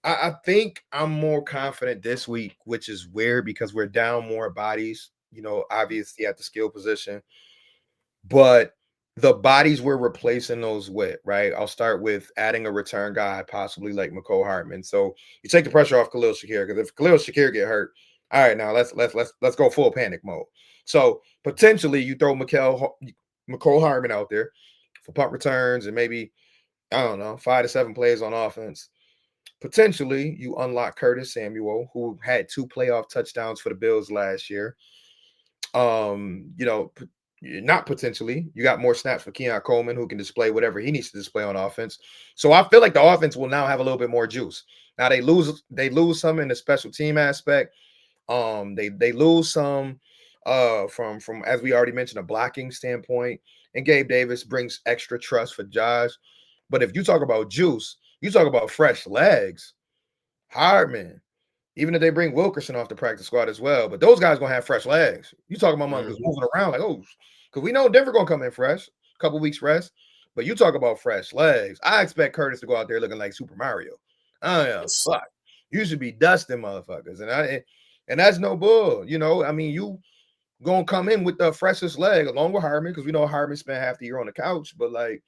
I think I'm more confident this week, which is weird because we're down more bodies, obviously at the skill position, but the bodies we're replacing those with, right? I'll start with adding a return guy, possibly like McCole Hartman. So you take the pressure off Khalil Shakir because if Khalil Shakir get hurt, all right, now let's go full panic mode. So potentially you throw McCole Hartman out there for punt returns and maybe I don't know 5 to 7 plays on offense. Potentially, you unlock Curtis Samuel, who had 2 playoff touchdowns for the Bills last year. Um, you know, not potentially, you got more snaps for Keon Coleman, who can display whatever he needs to display on offense. So I feel like the offense will now have a little bit more juice. Now they lose some in the special team aspect. They lose some from as we already mentioned, a blocking standpoint. And Gabe Davis brings extra trust for Josh. But if you talk about juice, you talk about fresh legs. Hardman, even if they bring Wilkerson off the practice squad as well, but those guys gonna have fresh legs. You talking about motherfuckers Mhm. moving around like because we know Denver gonna come in fresh, couple weeks rest. But you talk about fresh legs. I expect Curtis to go out there looking like Super Mario. Oh yeah, Yes. fuck. You should be dusting motherfuckers, and that's no bull. I mean, you gonna come in with the freshest leg along with Hardman because we know Hardman spent half the year on the couch. But like,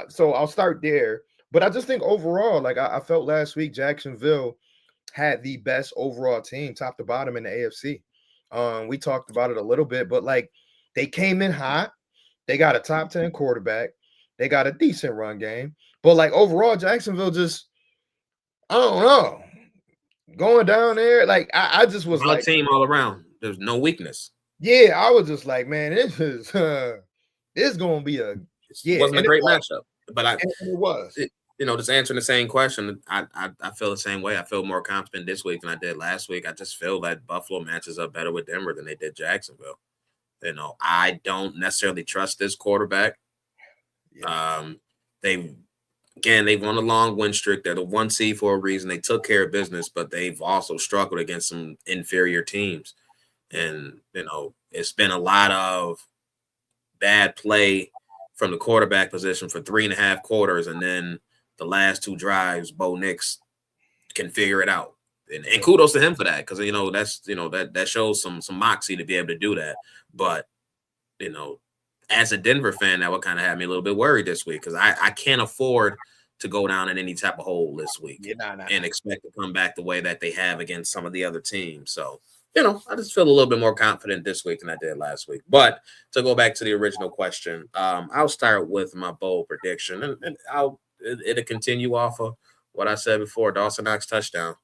so I'll start there. But I just think overall, like I felt last week, Jacksonville had the best overall team, top to bottom in the AFC. We talked about it a little bit, but like they came in hot. They got a top 10 quarterback. They got a decent run game. But like overall, Jacksonville just I don't know. Going down there, like I just was Solid like, team all around. There's no weakness. yeah, I was just like, man, this is this gonna be a It yeah, wasn't a and it great was, matchup, but and it was. just answering the same question, I feel the same way. I feel more confident this week than I did last week. I just feel that Buffalo matches up better with Denver than they did Jacksonville. I don't necessarily trust this quarterback. Yeah, Um, they they've won a long win streak. They're the 1 seed for a reason. They took care of business, but they've also struggled against some inferior teams. yeah. And it's been a lot of bad play from the quarterback position for 3.5 quarters, and then the last 2 drives, Bo Nix can figure it out. And kudos to him for that, because that shows some moxie to be able to do that. But you know, as a Denver fan, that would kind of have me a little bit worried this week, because I can't afford to go down in any type of hole this week Yeah, nah. and expect to come back the way that they have against some of the other teams. So, I just feel a little bit more confident this week than I did last week. But to go back to the original question, I'll start with my bold prediction, and it'll continue off of what I said before: Dawson Knox touchdown.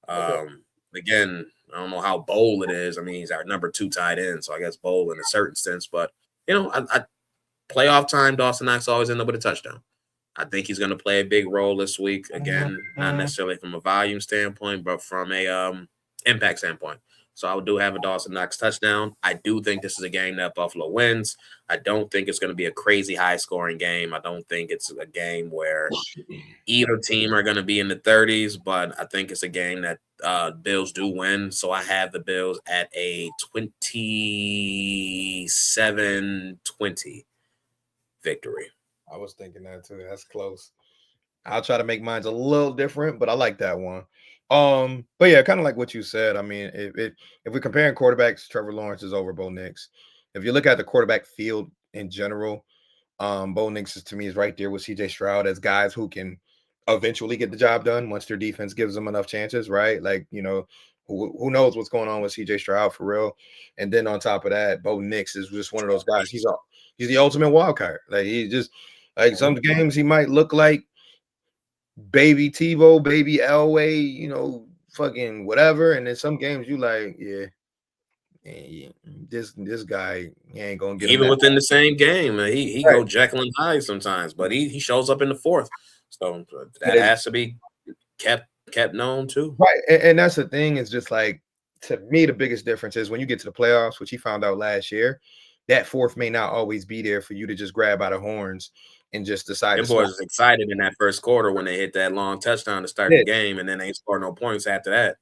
Okay. Again, I don't know how bold it is. I mean, he's our number 2 tight end, so I guess bold in a certain sense. But I playoff time, Dawson Knox always end up with a touchdown. I think he's going to play a big role this week. Again, not necessarily from a volume standpoint, but from a impact standpoint. So I do have a Dawson Knox touchdown. I do think this is a game that Buffalo wins. I don't think it's going to be a crazy high scoring game. I don't think it's a game where either team are going to be in the 30s, but I think it's a game that Bills do win. So I have the Bills at a 27-20 victory. I was thinking that too. That's close. I'll try to make mine a little different, but I like that one. But yeah, kind of like what you said. I mean, if we're comparing quarterbacks, Trevor Lawrence is over Bo Nix. If you look at the quarterback field in general, Bo Nix is, to me, is right there with CJ Stroud as guys who can eventually get the job done once their defense gives them enough chances, right? Like, who knows what's going on with CJ Stroud for real. And then on top of that, Bo Nix is just one of those guys. He's the ultimate wild card. Like, he just like some games he might look like baby Tebow, baby Elway, fucking whatever. And then some games you like, yeah, this guy, he ain't gonna get him Even that. within the same game, he Right. go Jekyll and Hyde sometimes, but he shows up in the fourth. So It that is has to be kept known too. right. And that's the thing, is just like, to me, the biggest difference is when you get to the playoffs, which he found out last year, that fourth may not always be there for you to just grab out of horns and just decide to Them smash. boys was excited in that first quarter when they hit that long touchdown to start the Yeah. game, and then they scored no points after that.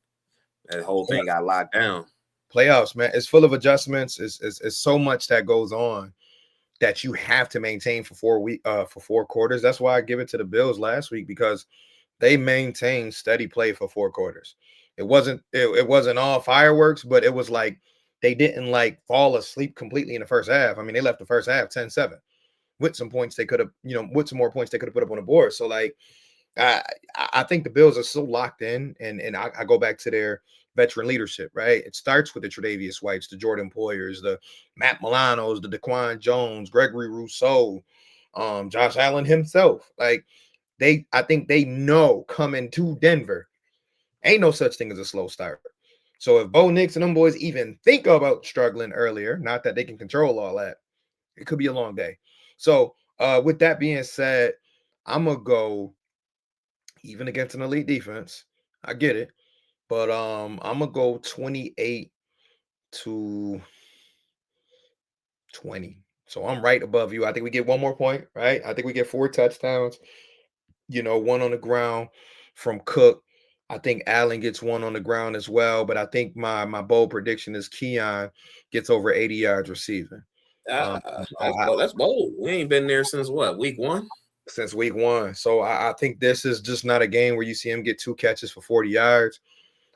That whole thing got locked down. Playoffs, man, it's full of adjustments. It's so much that goes on that you have to maintain for 4 week for 4 quarters. That's why I give it to the Bills last week, because they maintained steady play for 4 quarters. It wasn't all fireworks, but it was like they didn't like fall asleep completely in the first half. I mean, they left the first half 10-7 with some points they could have, with some more points they could have put up on the board. So like I I think the Bills are so locked in, and I go back to their veteran leadership, right? It starts with the Tre'Davious Whites, the Jordan Poyers, the Matt Milanos, the Daquan Jones, Gregory Rousseau, Josh Allen himself. Like I think they know coming to Denver, ain't no such thing as a slow start. So if Bo Nix and them boys even think about struggling earlier, not that they can control all that, it could be a long day. So with that being said, I'm gonna go even against an elite defense. I get it, but I'm gonna go 28-20. So I'm right above you. I think we get one more point, right? I think we get 4 touchdowns. One on the ground from Cook. I think Allen gets one on the ground as well, but I think my bold prediction is Keon gets over 80 yards receiving. Um, I, That's bold. We ain't been there since what, week 1? since week one. So I think this is just not a game where you see him get 2 catches for 40 yards.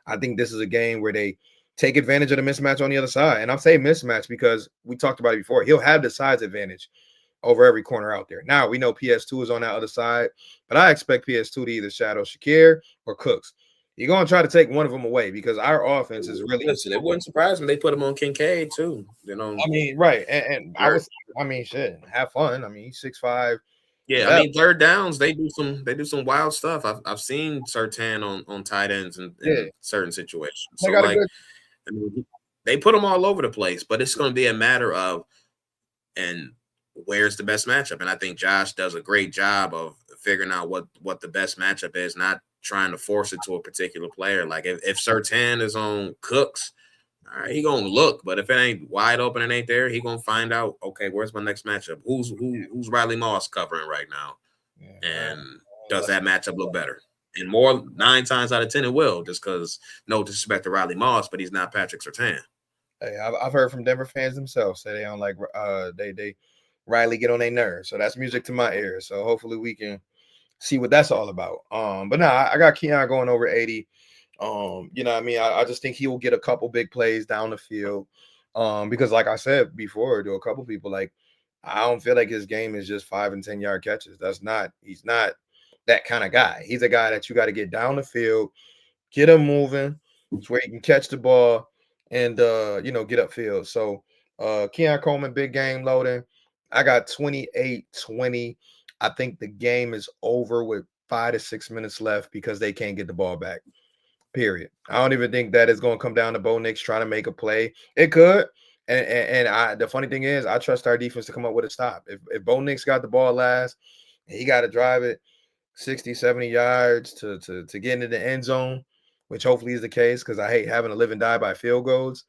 I think this is a game where they take advantage of the mismatch on the other side. And I'm saying mismatch because we talked about it before. He'll have the size advantage over every corner out there. Now we know PS2 is on that other side, but I expect PS2 to either shadow Shakir or Cooks. You're going to try to take one of them away because our offense is really. Listen, it wouldn't surprise me they put him on Kincaid too. I mean, right. And I mean, shit, have fun. I mean, he's 6'5", Yeah, I Yeah, mean third downs, they do some wild stuff. I've seen Sertan on tight ends yeah, in certain situations. they So got a like, good. I mean, they put them all over the place, but it's going to be a matter of and where's the best matchup. And I think Josh does a great job of figuring out what the best matchup is, not trying to force it to a particular player. Like if Sertan is on Cooks, all right, he gonna look, but if it ain't wide open and ain't there, he gonna find out. Okay, where's my next matchup? Who's Riley Moss covering right now? Yeah, And does let's that matchup look better? And more 9 times out of 10, it will. Just because no disrespect to Riley Moss, but he's not Patrick Sertan. Hey, I've heard from Denver fans themselves say they don't like they Riley get on their nerves. So that's music to my ears. So hopefully we can see what that's all about. But nah, I got Keon going over 80. You know what I mean? I just think he will get a couple big plays down the field. Because like I said before to a couple people, like I don't feel like his game is just 5 and 10 yard catches. He's not that kind of guy. He's a guy that you got to get down the field, get him moving, to where he can catch the ball and get upfield. So Keon Coleman, big game loading. I got 28-20. I think the game is over with 5 to 6 minutes left because they can't get the ball back. Period. I don't even think that is going to come down to Bo Nix trying to make a play. It could. And the funny thing is, I trust our defense to come up with a stop. If Bo Nix got the ball last, he got to drive it 60, 70 yards to get into the end zone, which hopefully is the case because I hate having to live and die by field goals.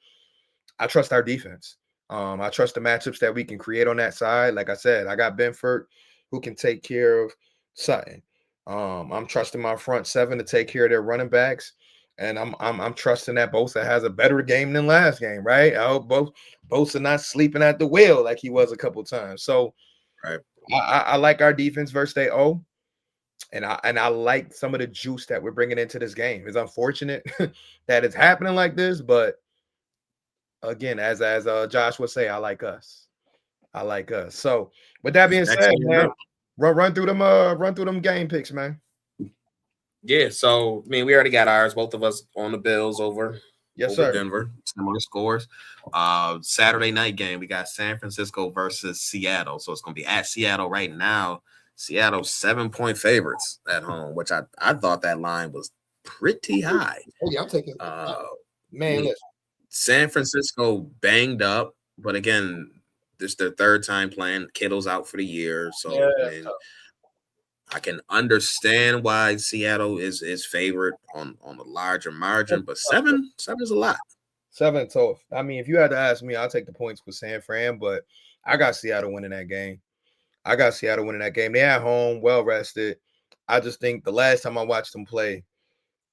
I trust our defense. I trust the matchups that we can create on that side. Like I said, I got Benford who can take care of Sutton. I'm trusting my front seven to take care of their running backs. And I'm trusting that Bosa has a better game than last game, right? I hope Bosa not sleeping at the wheel like he was a couple times. So Right. I like our defense versus they O. And I like some of the juice that we're bringing into this game. It's unfortunate that it's happening like this, but again, as Josh would say, I like us. I like us. So with that It's being next said, man man, up. run through them game picks, man. Yeah, so I mean, we already got ours. Both of us on the Bills Yes, over sir. Denver. Similar scores. Saturday night game, we got San Francisco versus Seattle. So it's gonna be at Seattle right now. Seattle 7-point favorites at home, which I thought that line was pretty high. Oh yeah, I'm taking Uh, I man. mean, Listen, San Francisco banged up, but again, this is their third time playing. Kittle's out for the year, yeah, so I mean, I can understand why Seattle is favored on a larger margin, but seven is a lot. 7 tough. I mean, if you had to ask me, I'll take the points with San Fran, but I got Seattle winning that game. I got Seattle winning that game. They at home, well rested. I just think the last time I watched them play,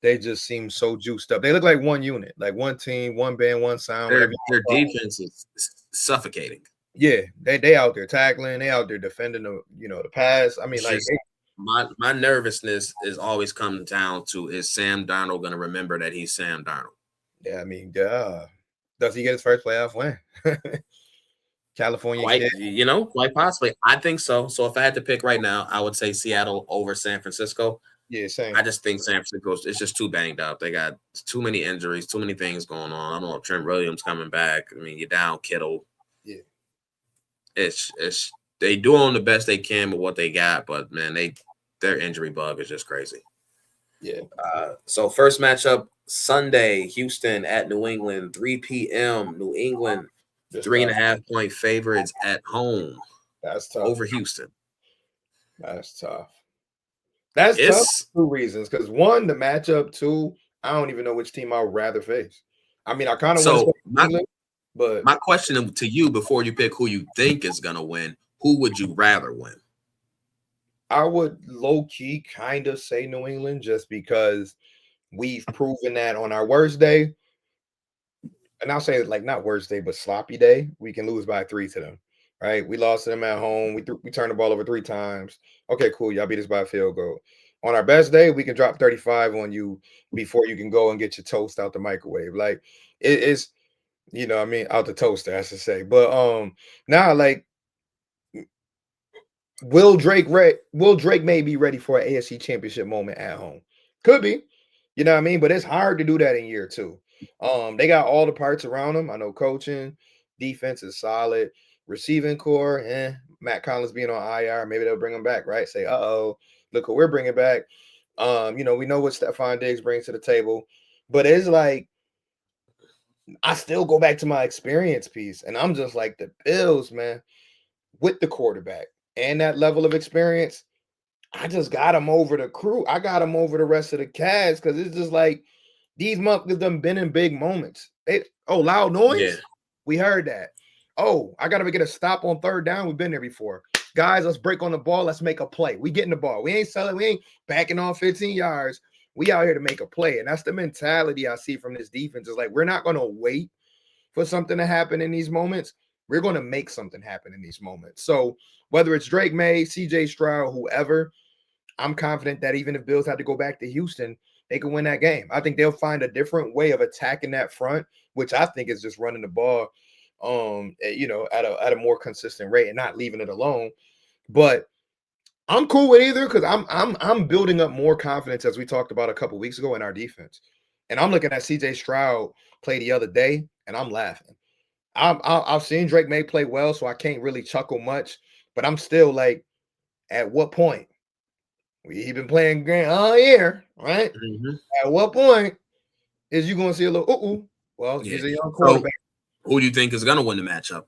they just seem so juiced up. They look like one unit, like one team, one band, one sound, whatever. Their defense is suffocating. Yeah, they out there tackling, they out there defending the pass. I mean, It's like, just my nervousness is always coming down to is Sam Darnold going to remember that he's Sam Darnold? yeah, I mean, does he get his first playoff win? California Quite, kid. quite possibly. I think so. So if I had to pick right now, I would say Seattle over San Francisco. Yeah, same. I just think San Francisco is just too banged up. They got too many injuries, too many things going on. I don't know if Trent Williams coming back. I mean, you're down Kittle. Yeah, It's they doing the best they can with what they got, but man, their injury bug is just crazy. yeah. So first matchup Sunday, Houston at New England, 3 p.m. New England Just three and tough. a half point favorites at home That's tough. over Houston. That's tough. That's tough It's for 2 reasons. Because one, the matchup. Two, I don't even know which team I would rather face. I mean, I kind of want to say so England, but my question to you before you pick who you think is gonna win, who would you rather win? I would low key kind of say New England just because we've proven that on our worst day, and I'll say like not worst day, but sloppy day, we can lose by 3 to them. Right? We lost to them at home. We turned the ball over 3 times. Okay, cool. Y'all beat us by a field goal. On our best day, we can drop 35 on you before you can go and get your toast out the microwave. Like it's what I mean, out the toaster, I should say. But now like Will Drake may be ready for an AFC championship moment at home. Could be. You know what I mean? But it's hard to do that in year two. They got all the parts around them. I know coaching, defense is solid, receiving core, Matt Collins being on IR, maybe they'll bring him back, right? Say, look what we're bringing back. We know what Stephon Diggs brings to the table, but it's like I still go back to my experience piece, and I'm just like the Bills, man, with the quarterback and that level of experience. I just got them over the crew. I got them over the rest of the cast because it's just like these motherfuckers done been in big moments. Loud Yeah. noise? We heard that. Oh, I gotta get a stop on third down. We've been there before. Guys, let's break on the ball. Let's make a play. We getting the ball. We ain't selling. We ain't backing on 15 yards. We out here to make a play. And that's the mentality I see from this defense. Is like we're not gonna wait for something to happen in these moments. We're gonna make something happen in these moments. So whether it's Drake May, CJ Stroud, whoever, I'm confident that even if Bills had to go back to Houston, they could win that game. I think they'll find a different way of attacking that front, which I think is just running the ball, at a more consistent rate and not leaving it alone. But I'm cool with either because I'm building up more confidence as we talked about a couple weeks ago in our defense, and I'm looking at CJ Stroud play the other day, and I'm laughing. I've seen Drake May play well, so I can't really chuckle much, but I'm still like, at what point? He been playing great all year, right? Mm-hmm. At what point is you going to see a little Well, Yeah. he's a young So, quarterback. who do you think is going to win the matchup?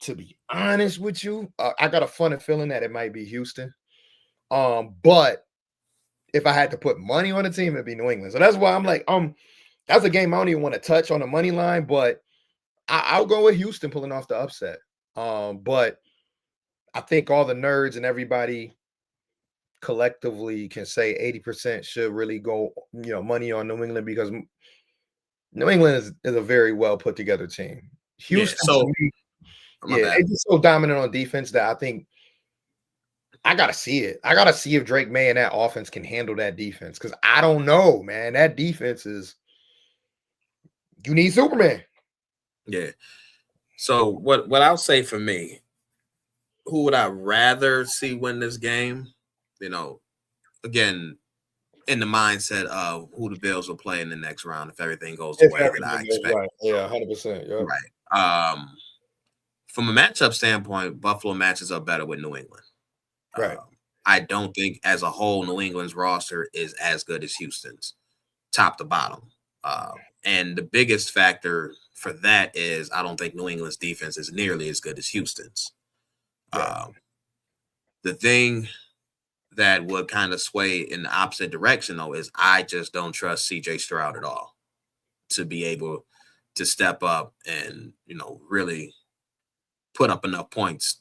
To be honest with you, I got a funny feeling that it might be Houston. But if I had to put money on the team, it'd be New England. So that's why I'm like, that's a game I don't even want to touch on the money line, but I'll go with Houston pulling off the upset. But I think all the nerds and everybody collectively can say 80% should really go, money on New England because New England is a very well put together team. Yeah. Houston, to So, me, my bad. they're just so dominant on defense that I think I gotta see it. I gotta see if Drake May and that offense can handle that defense because I don't know, man. That defense is you need Superman. Yeah. So, what I'll say for me, who would I rather see win this game? Again, in the mindset of who the Bills will play in the next round if everything goes the If way that I everything goes expect. right, yeah, 100%. Yeah, Right. From a matchup standpoint, Buffalo matches up better with New England. right. I don't think as a whole New England's roster is as good as Houston's, top to bottom. And the biggest factor for that is I don't think New England's defense is nearly as good as Houston's. Right. The thing that would kind of sway in the opposite direction, though, is I just don't trust CJ Stroud at all to be able to step up and, really put up enough points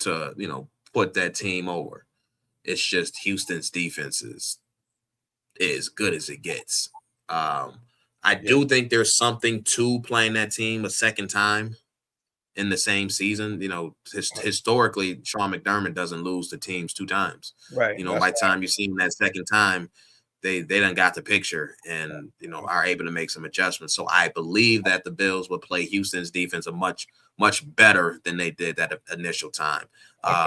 to, put that team over. It's just Houston's defense is as good as it gets. I do think there's something to playing that team a second time in the same season. Historically, Sean McDermott doesn't lose to teams two times. Right. By the time you see him that second time, they done got the picture and are able to make some adjustments. So I believe that the Bills would play Houston's defense a much better than they did that initial time. I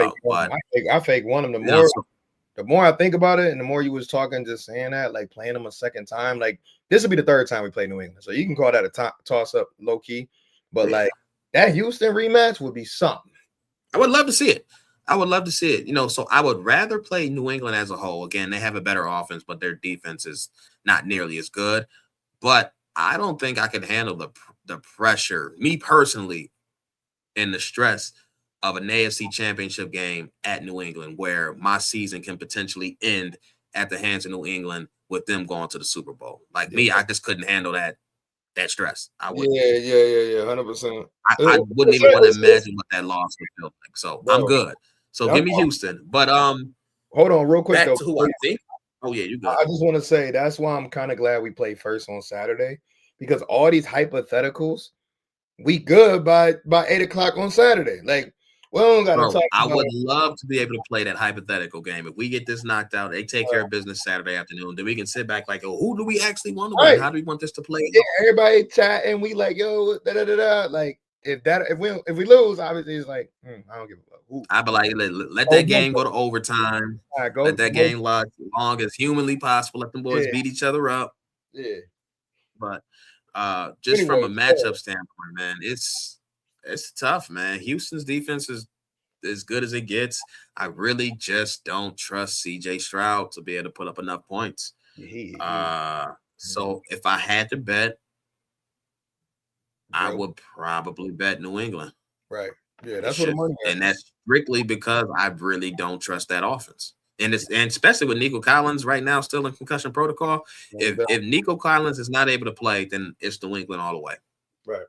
fake one of them. The more I think about it, and the more you was talking, just saying that, like playing them a second time, like this will be the third time we play New England, so you can call that a toss up, low key. But like that Houston rematch would be something. I would love to see it. So I would rather play New England as a whole. Again, they have a better offense, but their defense is not nearly as good. But I don't think I could handle the pressure, me personally, and the stress of an AFC championship game at New England, where my season can potentially end at the hands of New England with them going to the Super Bowl. Like me, I just couldn't handle that stress. I would. Yeah, 100%. I wouldn't even want to imagine what that loss would feel like. So I'm good. So give me Houston. But hold on, real quick back though. to who I think. Oh yeah, you good. I just want to say that's why I'm kind of glad we played first on Saturday because all these hypotheticals, we good by 8 o'clock on Saturday. Like, we don't got to talk. I would love to be able to play that hypothetical game. If we get this knocked out, they take care of business Saturday afternoon. Then we can sit back like, oh, who do we actually want to win? How do we want this to play? Yeah, everybody chat and we like, yo, Like if we lose, obviously it's like I don't give a fuck. I'd be like, let that game go to overtime. Let that game last as long as humanly possible. Let them boys beat each other up. Yeah. But just from a matchup standpoint, man, it's It's tough, man. Houston's defense is as good as it gets. I really just don't trust CJ Stroud to be able to put up enough points. He So if I had to bet, I broke. would probably bet New England. Right. Yeah, It that's where the should, money at. and that's strictly because I really don't trust that offense. And especially with Nico Collins right now still in concussion protocol. If Nico Collins is not able to play, then it's New England all the way. Right.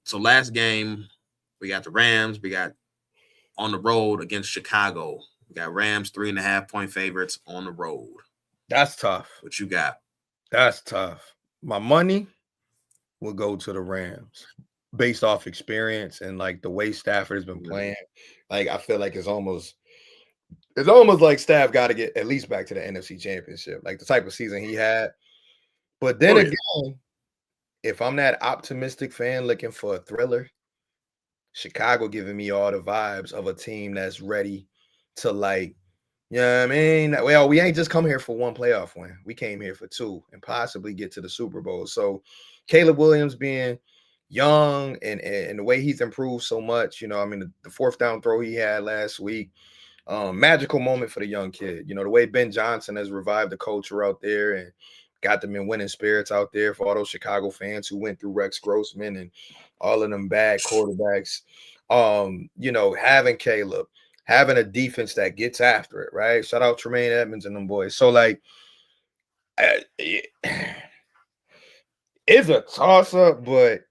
So last game, we got the Rams. We got on the road against Chicago. We got Rams 3.5-point favorites on the road. That's tough. What you got? That's tough. My money will go to the Rams based off experience and like the way Stafford has been playing. Like I feel like it's almost like Staff got to get at least back to the NFC Championship, like the type of season he had. But then again, if I'm that optimistic fan looking for a thriller, Chicago giving me all the vibes of a team that's ready to like, you know what I mean? Well, we ain't just come here for one playoff win. We came here for two and possibly get to the Super Bowl. So Caleb Williams being young and the way he's improved so much, you know, I mean, the fourth down throw he had last week, magical moment for the young kid. You know, the way Ben Johnson has revived the culture out there and got them in winning spirits out there for all those Chicago fans who went through Rex Grossman and all of them bad quarterbacks. You know, having Caleb, having a defense that gets after it, right? Shout out Tremaine Edmonds and them boys. So, like, it's a toss-up, but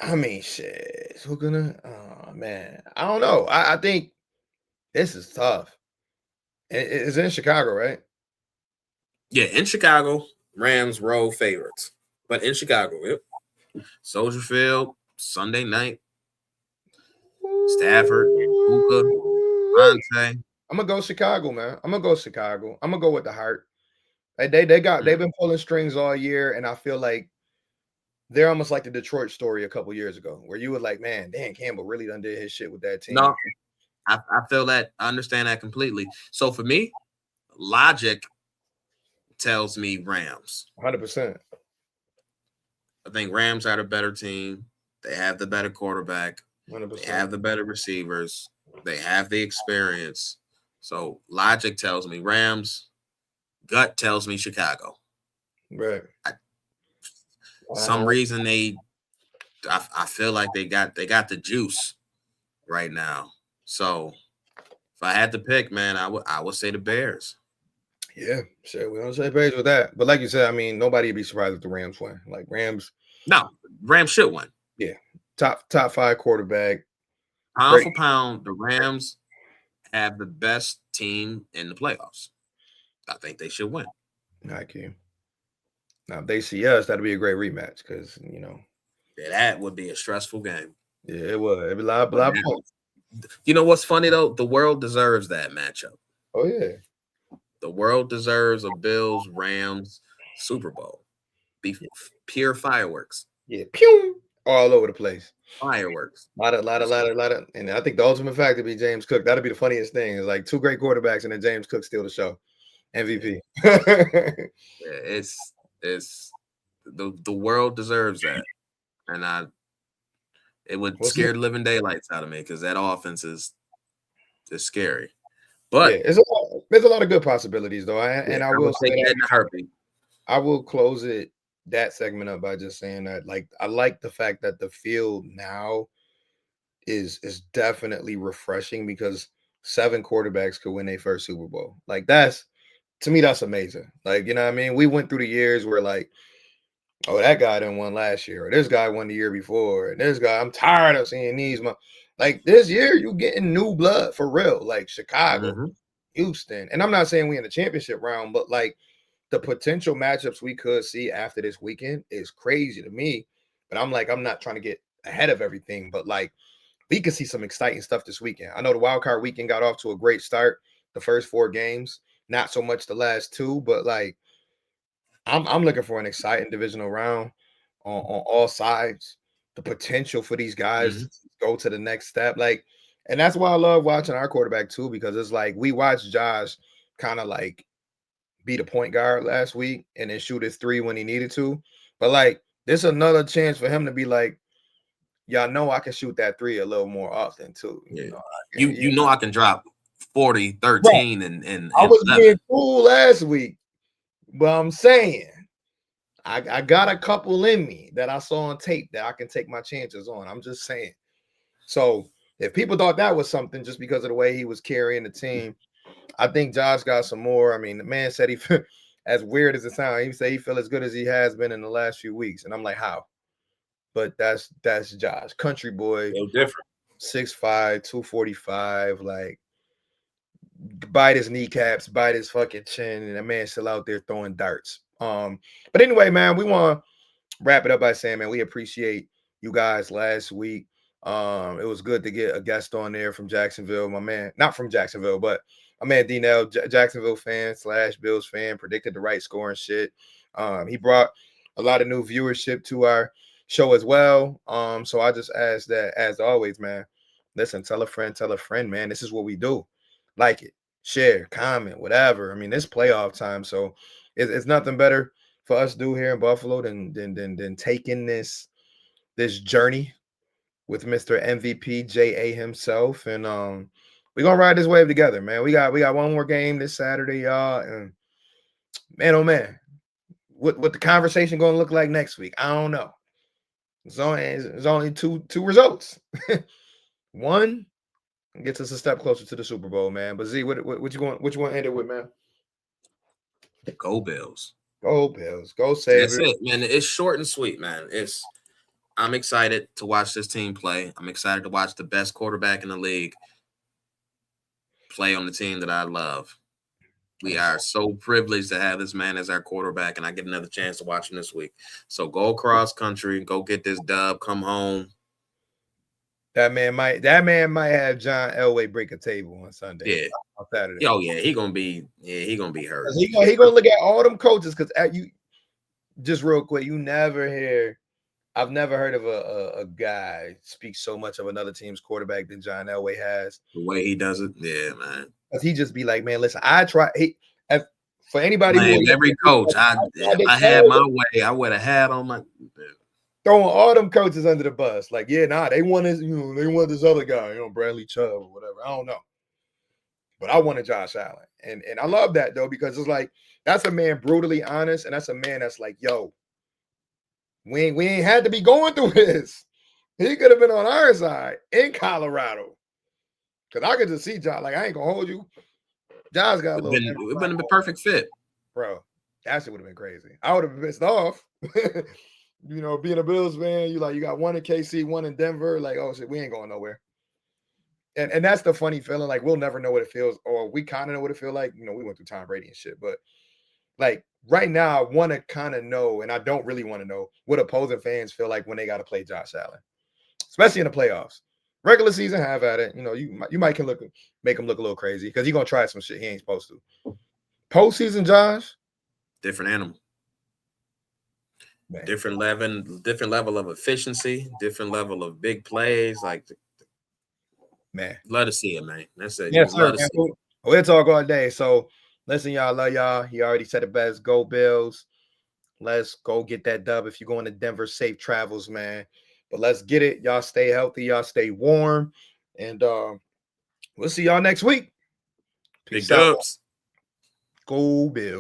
I mean, shit. Who gonna? Oh man, I don't know. I think this is tough. It's in Chicago, right? Yeah, in Chicago, Rams road favorites. But in Chicago, yep. Soldier Field, Sunday night. Stafford, Puka, Monte. I'm gonna go Chicago, man. I'm gonna go Chicago. I'm gonna go with the heart. Like they've been pulling strings all year, and I feel like they're almost like the Detroit story a couple years ago, where you were like, man, Dan Campbell really done did his shit with that team. No, I feel that. I understand that completely. So for me, logic tells me Rams. 100%. I think Rams are the better team. They have the better quarterback. 100%. They have the better receivers. They have the experience. So logic tells me Rams. Gut tells me Chicago. Right. Some reason I feel like they got the juice right now. So if I had to pick, man, I would say the Bears. Yeah, sure. We don't say page with that. But like you said, I mean, nobody would be surprised if the Rams win. Like Rams. No, Rams should win. Yeah. Top 5 quarterback. Pound for pound, the Rams have the best team in the playoffs. I think they should win. Thank you. Now, if they see us, that'll be a great rematch because, you know. Yeah, that would be a stressful game. Yeah, it would. It'd be a lot of points. You know what's funny, though? The world deserves that matchup. Oh, yeah. The world deserves a Bills Rams Super Bowl. Be pure fireworks. Yeah, pew, all over the place. Fireworks. A lot of. And I think the ultimate factor be James Cook. That'll be the funniest thing. It's like 2 great quarterbacks and then James Cook steal the show. MVP. Yeah, it's the world deserves that, and it would scare the living daylights out of me because that offense is scary. But yeah, there's a lot of good possibilities though, and I will say that in a heartbeat. I will close that segment up by just saying that, like, I like the fact that the field now is definitely refreshing because 7 quarterbacks could win their first Super Bowl. Like to me, that's amazing. Like, you know what I mean? We went through the years where like, oh, that guy didn't win last year, or this guy won the year before, and this guy, I'm tired of seeing these. Like this year, you getting new blood for real, like Chicago, Houston. And I'm not saying we in the championship round, but like the potential matchups we could see after this weekend is crazy to me. But I'm not trying to get ahead of everything, but like we could see some exciting stuff this weekend. I know the wild card weekend got off to a great start, the first 4 games, not so much the last 2, but like I'm looking for an exciting divisional round on all sides. The potential for these guys to go to the next step, like, and that's why I love watching our quarterback too, because it's like we watched Josh kind of like be the point guard last week and then shoot his 3 when he needed to, but like This another chance for him to be like, y'all know I can shoot that three a little more often too. Yeah. You know, You know I can drop 40, right. 13, and I was 11. being cool last week, but I'm saying I got a couple in me that I saw on tape that I can take my chances on. I'm just saying. So if people thought that was something just because of the way he was carrying the team, I think Josh got some more. I mean, the man said he, as weird as it sounds, he said he feel as good as he has been in the last few weeks, and I'm like, how? But that's Josh, country boy, It was different. 6'5", 245, like bite his kneecaps, bite his fucking chin, and that man's still out there throwing darts. But anyway, man, we want to wrap it up by saying, man, we appreciate you guys last week. It was good to get a guest on there from Jacksonville, my man, not from Jacksonville, but my man D-Nell, Jacksonville fan / Bills fan, predicted the right score and shit. He brought a lot of new viewership to our show as well. So I just ask that, as always, man, listen, tell a friend, man. This is what we do. Like it, share, comment, whatever. I mean, it's playoff time, so it's nothing better for us to do here in Buffalo than taking this journey with Mr. MVP JA himself. And we're gonna ride this wave together, man. We got one more game this Saturday, y'all. And man, oh man, what the conversation gonna look like next week? I don't know. It's only two results. One gets us a step closer to the Super Bowl, man. But Z, what you want? What you want to end it with, man? Go Bills. Go Bills. Go That's Sabres. it, man. It's short and sweet, man. I'm excited to watch this team play. I'm excited to watch the best quarterback in the league play on the team that I love. We are so privileged to have this man as our quarterback, and I get another chance to watch him this week. So go across country, go get this dub, come home. That man might have John Elway break a table on Sunday. Yeah. On Saturday. Oh yeah, he gonna be hurt. He gonna look at all them coaches because you just real quick, you never hear. I've never heard of a guy speak so much of another team's quarterback than John Elway has. The way he does it, yeah, man. Because he just be like, man, listen, I try. For anybody Man, who every coach, if I had my way, I would have had on my throwing all them coaches under the bus. Like, yeah, nah, they want this, they want this other guy, Bradley Chubb or whatever. I don't know. But I wanted Josh Allen. And I love that though, because it's like that's a man brutally honest, and that's a man that's like, yo, we ain't had to be going through this. He could have been on our side in Colorado. Because I could just see Josh, like, I ain't gonna hold you. Josh got a little. It would have been a perfect fit. Bro, that shit would have been crazy. I would have been pissed off. Being a Bills fan, you got one in KC, one in Denver. Like, oh shit, we ain't going nowhere. And that's the funny feeling. Like, we'll never know what it feels, or we kind of know what it feels like. We went through Tom Brady and shit, but like right now, I want to kind of know, and I don't really want to know what opposing fans feel like when they got to play Josh Allen, especially in the playoffs. Regular season, have at it. You might can make him look a little crazy because he's gonna try some shit he ain't supposed to. Postseason, Josh, different animal. Man. Different level of efficiency, different level of big plays. Like, man, love to see it, man. That's it. Yes, sir. We'll talk all day. So listen, y'all, love y'all. He already said it best. Go Bills. Let's go get that dub. If you're going to Denver, safe travels, man. But let's get it. Y'all stay healthy. Y'all stay warm. And we'll see y'all next week. Peace out. Go Bills.